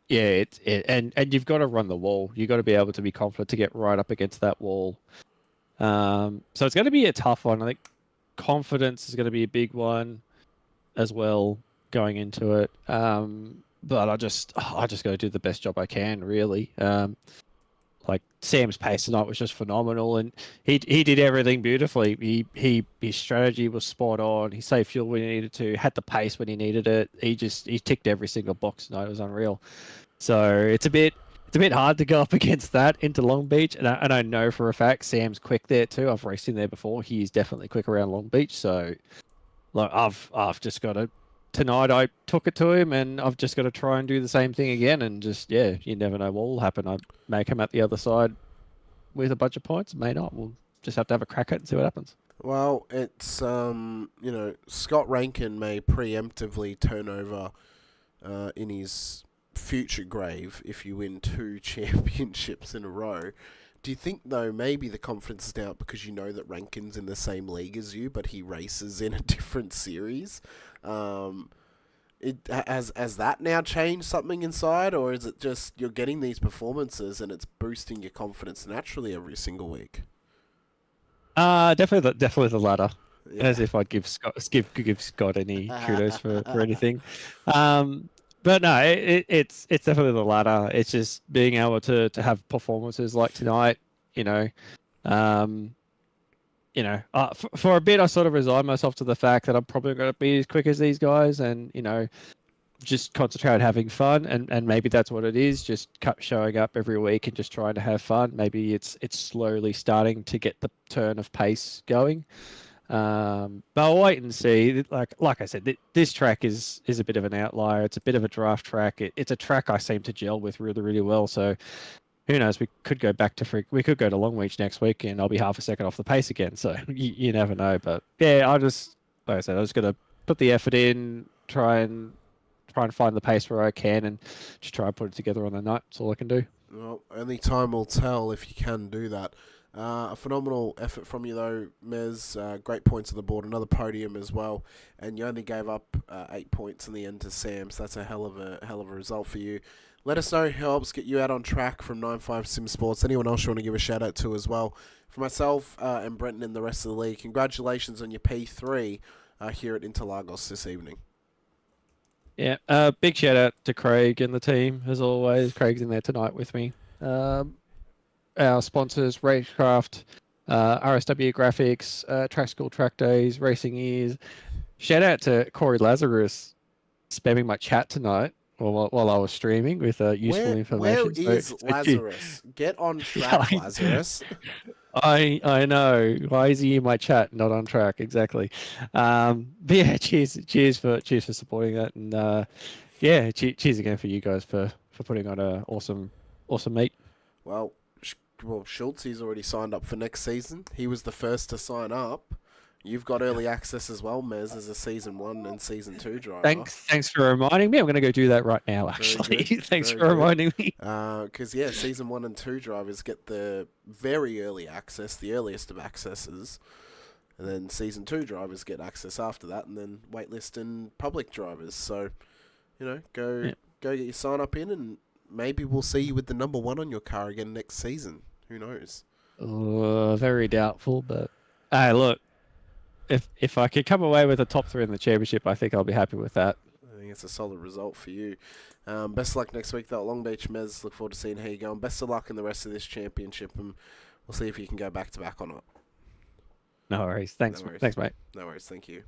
you've got to run the wall. You got to be able to be confident to get right up against that wall. So it's going to be a tough one. I think confidence is going to be a big one as well going into it. But I just got to do the best job I can, really. Like Sam's pace tonight was just phenomenal, and he did everything beautifully. His strategy was spot on. He saved fuel when he needed to, had the pace when he needed it. He ticked every single box tonight. It was unreal. So it's a bit hard to go up against that into Long Beach, and I know for a fact Sam's quick there too. I've raced him there before. He's definitely quick around Long Beach. So like I've just got to. Tonight I took it to him, and I've just got to try and do the same thing again. And just, yeah, you never know what will happen. I may come out the other side with a bunch of points, may not. We'll just have to have a crack at it and see what happens. Well, it's Scott Rankin may preemptively turn over in his future grave if you win 2 championships in a row. Do you think, though, maybe the confidence is down because you know that Rankin's in the same league as you, but he races in a different series? Has that now changed something inside, or is it just you're getting these performances and it's boosting your confidence naturally every single week? Definitely the latter. Yeah. As if I'd give Scott any kudos for anything. But no, it's definitely the latter. It's just being able to have performances like tonight. you know. For a bit, I sort of resigned myself to the fact that I'm probably going to be as quick as these guys, and just concentrate on having fun, and maybe that's what it is. Just showing up every week and just trying to have fun. Maybe it's slowly starting to get the turn of pace going. But I'll wait and see. Like I said, this track is a bit of an outlier. It's a bit of a draft track. It's a track I seem to gel with really, really well. So who knows? We could go we could go to Longreach next week, and I'll be half a second off the pace again. So you never know. But yeah, like I said, I was gonna put the effort in, try and find the pace where I can, and just try and put it together on the night. That's all I can do. Well, only time will tell if you can do that. A phenomenal effort from you, though, Mez. Great points on the board, another podium as well, and you only gave up 8 points in the end to Sam, so that's a hell of a result for you. Let us know who helps get you out on track from 95 Sim Sports. Anyone else you want to give a shout out to as well? For myself and Brenton and the rest of the league, congratulations on your P3 here at Interlagos this evening. Yeah, big shout out to Craig and the team as always. Craig's in there tonight with me. Our sponsors, Racecraft, RSW Graphics, Track School Track Days, Racing Ears. Shout out to Corey Lazarus spamming my chat tonight while I was streaming with useful information. Where is Lazarus? Get on track, Lazarus. I know. Why is he in my chat, not on track? Exactly. But yeah, cheers for supporting that, and yeah, cheers again for you guys for putting on a awesome meet. Well, Schultz, he's already signed up for next season. He was the first to sign up. You've got early access as well, Mez, as a Season 1 and Season 2 driver. Thanks for reminding me. I'm going to go do that right now, actually. Thanks for reminding me. Because, yeah, Season 1 and 2 drivers get the very early access, the earliest of accesses. And then Season 2 drivers get access after that, and then waitlist and public drivers. So, go get your sign up in, and maybe we'll see you with the number 1 on your car again next season. Who knows? Very doubtful, but hey, look, if I could come away with a top 3 in the championship, I think I'll be happy with that. I think it's a solid result for you. Best of luck next week, though, at Long Beach, Mez. Look forward to seeing how you go. And best of luck in the rest of this championship, and we'll see if you can go back-to-back or not. No worries. Thanks, mate. No worries. Thank you.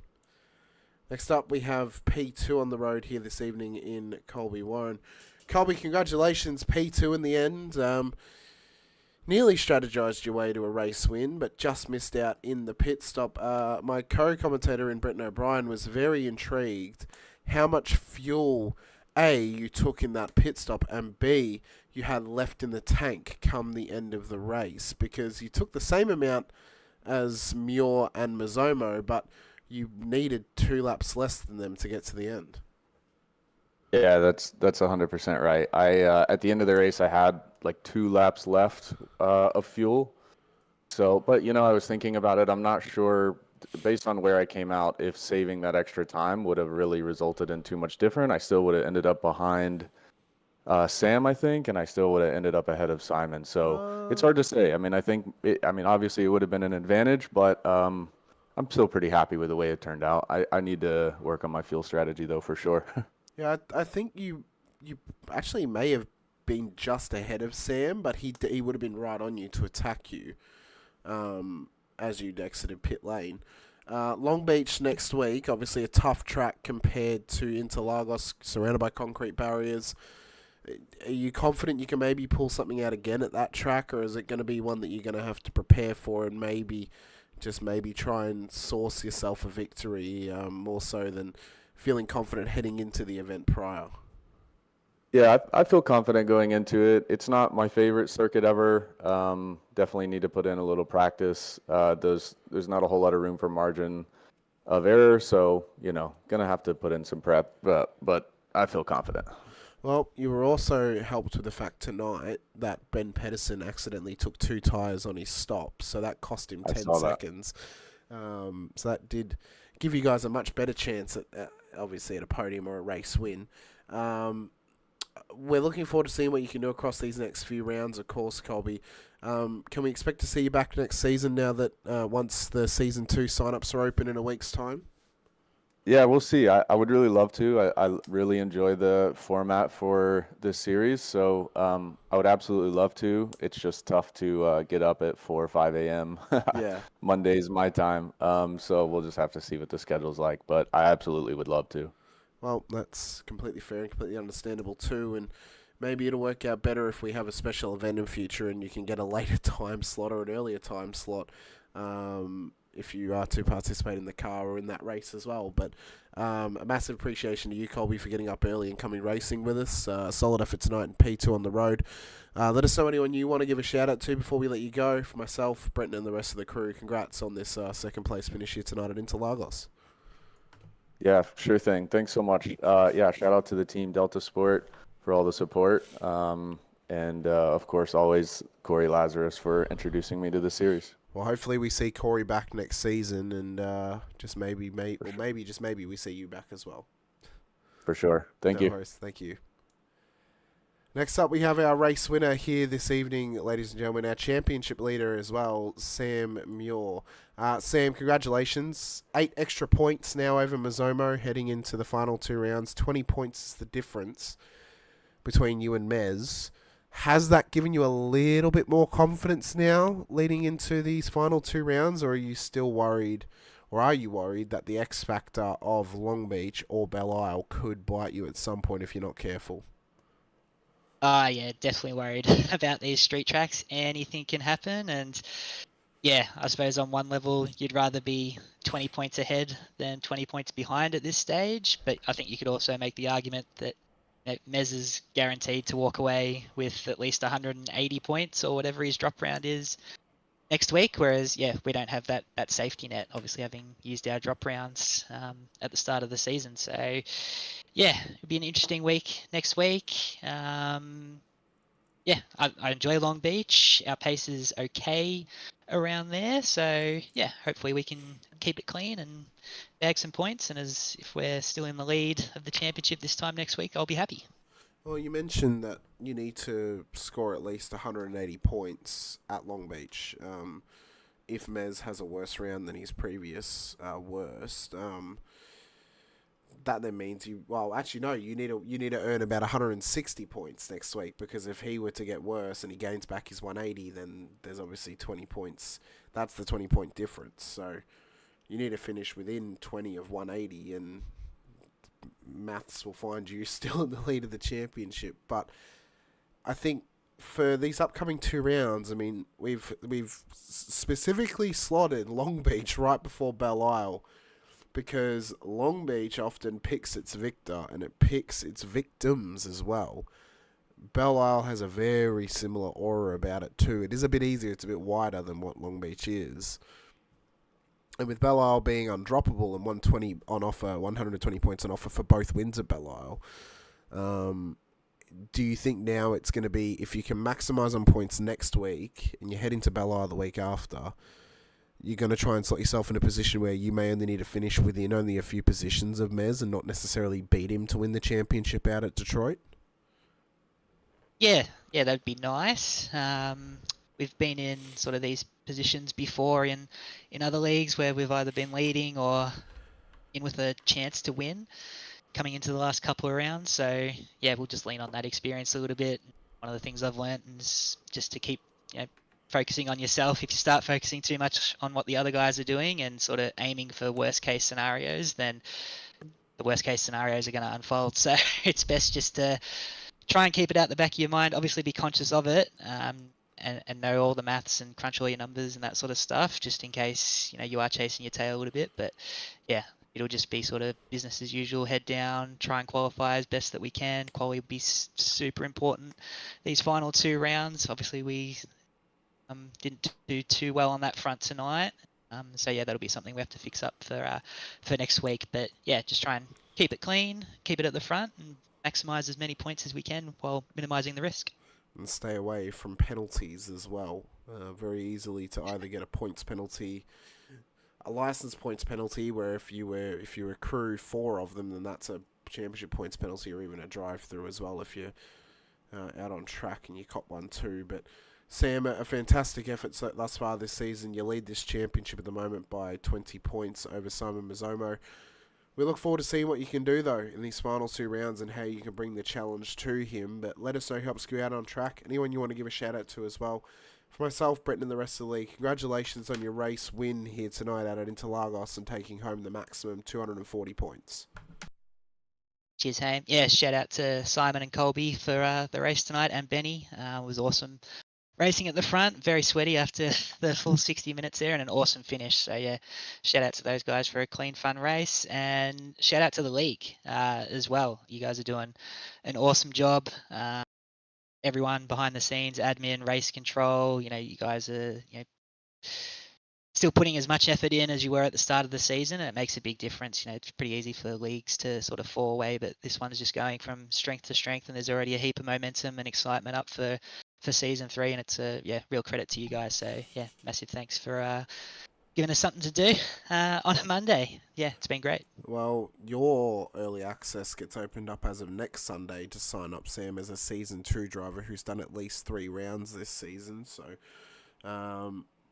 Next up, we have P2 on the road here this evening in Colby Warren. Colby, congratulations, P2 in the end. Nearly strategized your way to a race win, but just missed out in the pit stop. My co-commentator in Brenton O'Brien was very intrigued how much fuel, A, you took in that pit stop, and B, you had left in the tank come the end of the race, because you took the same amount as Muir and Mazomo, but you needed 2 laps less than them to get to the end. Yeah, that's 100% right. I at the end of the race, I had like 2 laps left of fuel. So, but I was thinking about it. I'm not sure, based on where I came out, if saving that extra time would have really resulted in too much different. I still would have ended up behind Sam, I think, and I still would have ended up ahead of Simon. So it's hard to say. I mean, obviously it would have been an advantage, but I'm still pretty happy with the way it turned out. I need to work on my fuel strategy though, for sure. Yeah, I think you actually may have been just ahead of Sam, but he would have been right on you to attack you as you'd exited pit lane. Long Beach next week, obviously a tough track compared to Interlagos, surrounded by concrete barriers. Are you confident you can maybe pull something out again at that track, or is it going to be one that you're going to have to prepare for and maybe try and source yourself a victory more so than feeling confident heading into the event prior? Yeah, I feel confident going into it. It's not my favorite circuit ever. Definitely need to put in a little practice. There's not a whole lot of room for margin of error, so gonna have to put in some prep. But I feel confident. Well, you were also helped with the fact tonight that Ben Pedersen accidentally took 2 tyres on his stop, so that cost him 10 seconds. So that did give you guys a much better chance at obviously at a podium or a race win. We're looking forward to seeing what you can do across these next few rounds, of course, Colby. Can we expect to see you back next season now that once the Season 2 sign-ups are open in a week's time? Yeah, we'll see. I would really love to. I really enjoy the format for this series, so I would absolutely love to. It's just tough to get up at 4 or 5 a.m. Yeah. Monday's my time, so we'll just have to see what the schedule's like. But I absolutely would love to. Well, that's completely fair and completely understandable too. And maybe it'll work out better if we have a special event in future and you can get a later time slot or an earlier time slot. If you are to participate in the car or in that race as well. But a massive appreciation to you, Colby, for getting up early and coming racing with us. Solid effort tonight in P2 on the road. Let us know anyone you want to give a shout out to before we let you go. For myself, Brenton, and the rest of the crew, congrats on this second place finish here tonight at Interlagos. Yeah, sure thing. Thanks so much. Yeah, shout out to the team Delta Sport for all the support. And of course, always Corey Lazarus for introducing me to the series. Well, hopefully we see Corey back next season, and just maybe we see you back as well. For sure. Thank you. Worries. Thank you. Next up, we have our race winner here this evening, ladies and gentlemen, our championship leader as well, Sam Muir. Sam, congratulations. 8 extra points now over Mazomo heading into the final 2 rounds. 20 points is the difference between you and Mez. Has that given you a little bit more confidence now leading into these final 2 rounds, or are you still worried, or are you worried that the X factor of Long Beach or Belle Isle could bite you at some point if you're not careful? Yeah, definitely worried about these street tracks. Anything can happen, and yeah, I suppose on one level you'd rather be 20 points ahead than 20 points behind at this stage, but I think you could also make the argument that Mez is guaranteed to walk away with at least 180 points or whatever his drop round is next week, whereas, yeah, we don't have that safety net, obviously having used our drop rounds at the start of the season. So, yeah, it'll be an interesting week next week. Yeah, I enjoy Long Beach. Our pace is okay around there. So, yeah, hopefully we can keep it clean and bag some points. And if we're still in the lead of the championship this time next week, I'll be happy. Well, you mentioned that you need to score at least 180 points at Long Beach. If Mez has a worse round than his previous worst, that then means you need to earn about 160 points next week, because if he were to get worse and he gains back his 180, then there's obviously 20 points. That's the 20-point difference. So you need to finish within 20 of 180, and maths will find you still in the lead of the championship. But I think for these upcoming 2 rounds, I mean, we've specifically slotted Long Beach right before Belle Isle, because Long Beach often picks its victor and it picks its victims as well. Belle Isle has a very similar aura about it too. It is a bit easier, it's a bit wider than what Long Beach is. And with Belle Isle being undroppable and 120 on offer, 120 points on offer for both wins at Belle Isle, do you think now it's going to be, if you can maximise on points next week and you head into Belle Isle the week after, you're going to try and slot yourself in a position where you may only need to finish within only a few positions of Mez and not necessarily beat him to win the championship out at Detroit? Yeah, that'd be nice. We've been in sort of these positions before in other leagues where we've either been leading or in with a chance to win coming into the last couple of rounds. So yeah, we'll just lean on that experience a little bit. One of the things I've learned is just to keep, focusing on yourself. If you start focusing too much on what the other guys are doing and sort of aiming for worst case scenarios, then the worst case scenarios are going to unfold. So it's best just to try and keep it out the back of your mind. Obviously be conscious of it, and know all the maths and crunch all your numbers and that sort of stuff, just in case, you are chasing your tail a little bit. But yeah, it'll just be sort of business as usual, head down, try and qualify as best that we can. Quality will be super important these final 2 rounds. Obviously we didn't do too well on that front tonight. So yeah, that'll be something we have to fix up for next week. But yeah, just try and keep it clean, keep it at the front, and maximise as many points as we can while minimising the risk. And stay away from penalties as well. Very easily to either get a points penalty, a license points penalty, where if you accrue 4 of them, then that's a championship points penalty, or even a drive-through as well if you're out on track and you cop one too. But Sam, a fantastic effort thus far this season. You lead this championship at the moment by 20 points over Simon Mazomo. We look forward to seeing what you can do, though, in these final 2 rounds and how you can bring the challenge to him. But let us know who helps you out on track. Anyone you want to give a shout-out to as well. For myself, Brenton, and the rest of the league, congratulations on your race win here tonight out at Interlagos and taking home the maximum 240 points. Cheers, Ham. Yeah, shout out to Simon and Colby for the race tonight, and Benny. It was awesome racing at the front, very sweaty after the full 60 minutes there, and an awesome finish. So yeah, shout out to those guys for a clean, fun race, and shout out to the league as well. You guys are doing an awesome job. Everyone behind the scenes, admin, race control, you guys are still putting as much effort in as you were at the start of the season, and it makes a big difference. It's pretty easy for leagues to sort of fall away, but this one is just going from strength to strength, and there's already a heap of momentum and excitement up for season 3, and it's a real credit to you guys. So yeah, massive thanks for giving us something to do on a Monday. Yeah, it's been great. Well, your early access gets opened up as of next Sunday to sign up, Sam, as a Season 2 driver who's done at least 3 rounds this season. So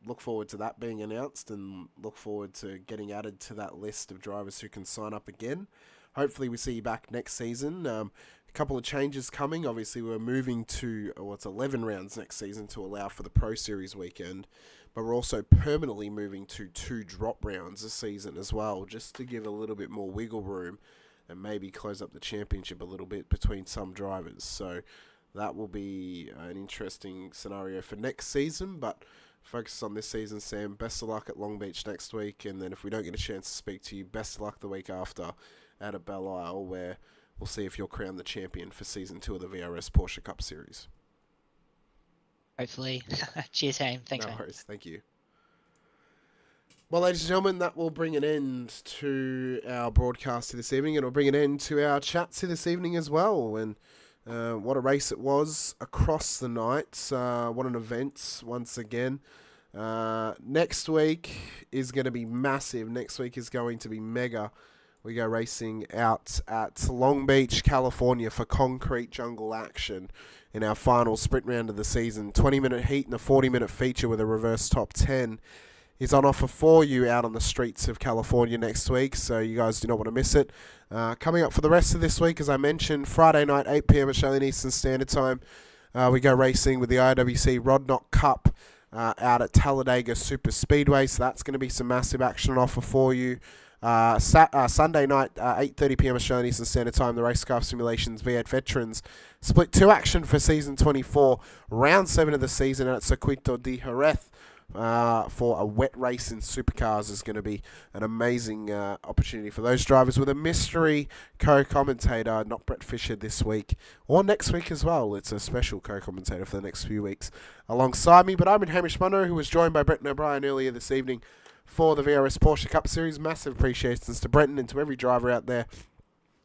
look forward to that being announced, and look forward to getting added to that list of drivers who can sign up again. Hopefully we see you back next season. A couple of changes coming. Obviously, we're moving to 11 rounds next season to allow for the Pro Series weekend, but we're also permanently moving to 2 drop rounds this season as well, just to give a little bit more wiggle room and maybe close up the championship a little bit between some drivers. So that will be an interesting scenario for next season, but focus on this season, Sam. Best of luck at Long Beach next week, and then if we don't get a chance to speak to you, best of luck the week after at Belle Isle, where we'll see if you're crowned the champion for Season 2 of the VRS Porsche Cup Series. Hopefully. Cheers, Ham. Thanks, no man. worries. Thank you. Well, ladies and gentlemen, that will bring an end to our broadcast this evening. It'll bring an end to our chats this evening as well. And what a race it was across the night. What an event once again. Next week is going to be massive. Next week is going to be mega. We go racing out at Long Beach, California for concrete jungle action in our final sprint round of the season. 20-minute heat and a 40-minute feature with a reverse top 10 is on offer for you out on the streets of California next week, so you guys do not want to miss it. Coming up for the rest of this week, as I mentioned, Friday night, 8 p.m. Australian Eastern Standard Time, we go racing with the IRWC Rod Knock Cup out at Talladega Super Speedway, so that's going to be some massive action on offer for you. Sunday night, 8:30 p.m. Australian Eastern Standard Time, the Racecraft Simulations V8 Veterans Split 2 action for Season 24, Round 7 of the season at Circuito de Jerez for a wet race in supercars is going to be an amazing opportunity for those drivers with a mystery co-commentator, not Brett Fisher this week, or next week as well. It's a special co-commentator for the next few weeks alongside me, but I'm in Hamish Munro, who was joined by Brenton O'Brien earlier this evening for the VRS Porsche Cup Series. Massive appreciations to Brenton and to every driver out there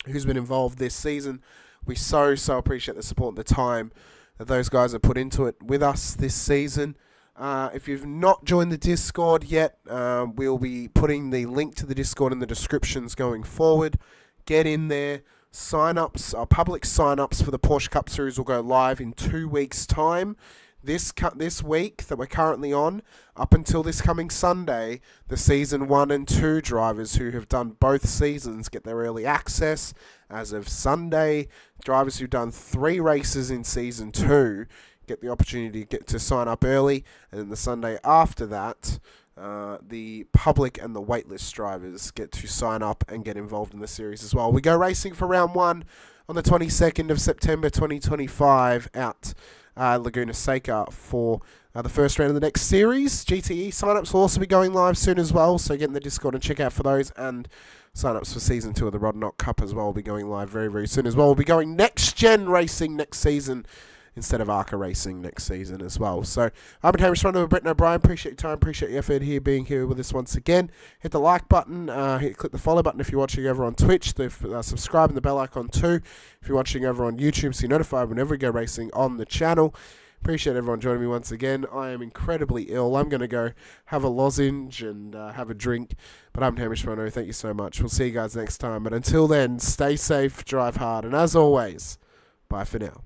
who's been involved this season. We so appreciate the support and the time that those guys have put into it with us this season. If you've not joined the Discord yet, we'll be putting the link to the Discord in the descriptions going forward. Get in there. Sign-ups, public sign-ups for the Porsche Cup Series will go live in 2 weeks' time. This week that we're currently on, up until this coming Sunday, the Season 1 and 2 drivers who have done both seasons get their early access. As of Sunday, drivers who've done 3 races in Season 2 get the opportunity to sign up early. And then the Sunday after that, the public and the waitlist drivers get to sign up and get involved in the series as well. We go racing for Round 1 on the 22nd of September 2025 out Laguna Seca for the first round of the next series. GTE sign-ups will also be going live soon as well, so get in the Discord and check out for those, and sign-ups for Season 2 of the Rod Knock Cup as well will be going live very, very soon as well. We'll be going next-gen racing next season instead of ARCA racing next season as well. So I've been Hamish Munro Brenton O'Brien. Appreciate your time, appreciate your effort here, being here with us once again. Hit the like button, click the follow button if you're watching over on Twitch, subscribe and the bell icon too if you're watching over on YouTube, so you're notified whenever we go racing on the channel. Appreciate everyone joining me once again. I am incredibly ill. I'm going to go have a lozenge and have a drink, but I'm Hamish Munro. Thank you so much. We'll see you guys next time, but until then, stay safe, drive hard, and as always, bye for now.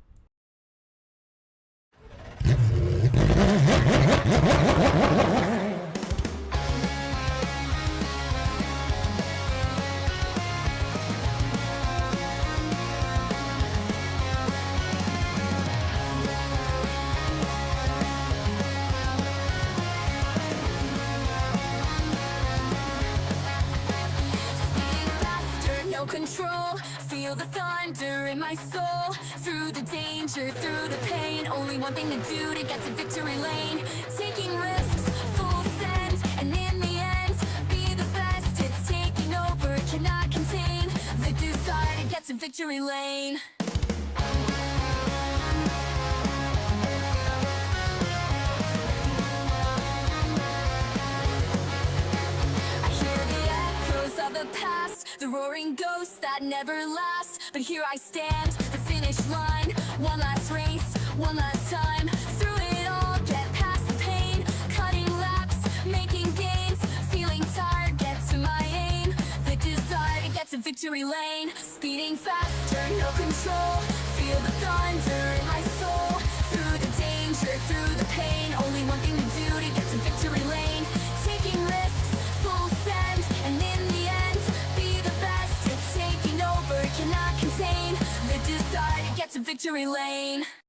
control. Feel the thunder in my soul. Through the danger, through the pain, only one thing to do to get to victory lane. Taking risks, full send, and in the end, be the best. It's taking over, cannot contain the desire to get to victory lane. Of the past, the roaring ghosts that never last. But here I stand, the finish line. One last race, one last time. Through it all, get past the pain. Cutting laps, making gains. Feeling tired, get to my aim. The desire to get to victory lane. Speeding faster, no control. Feel the thunder in my soul. Through the danger, through the pain, only one thing to do to get to victory lane. Taking risks, full send, and in the end, be the best. It's taking over, cannot contain the desire to get to victory lane.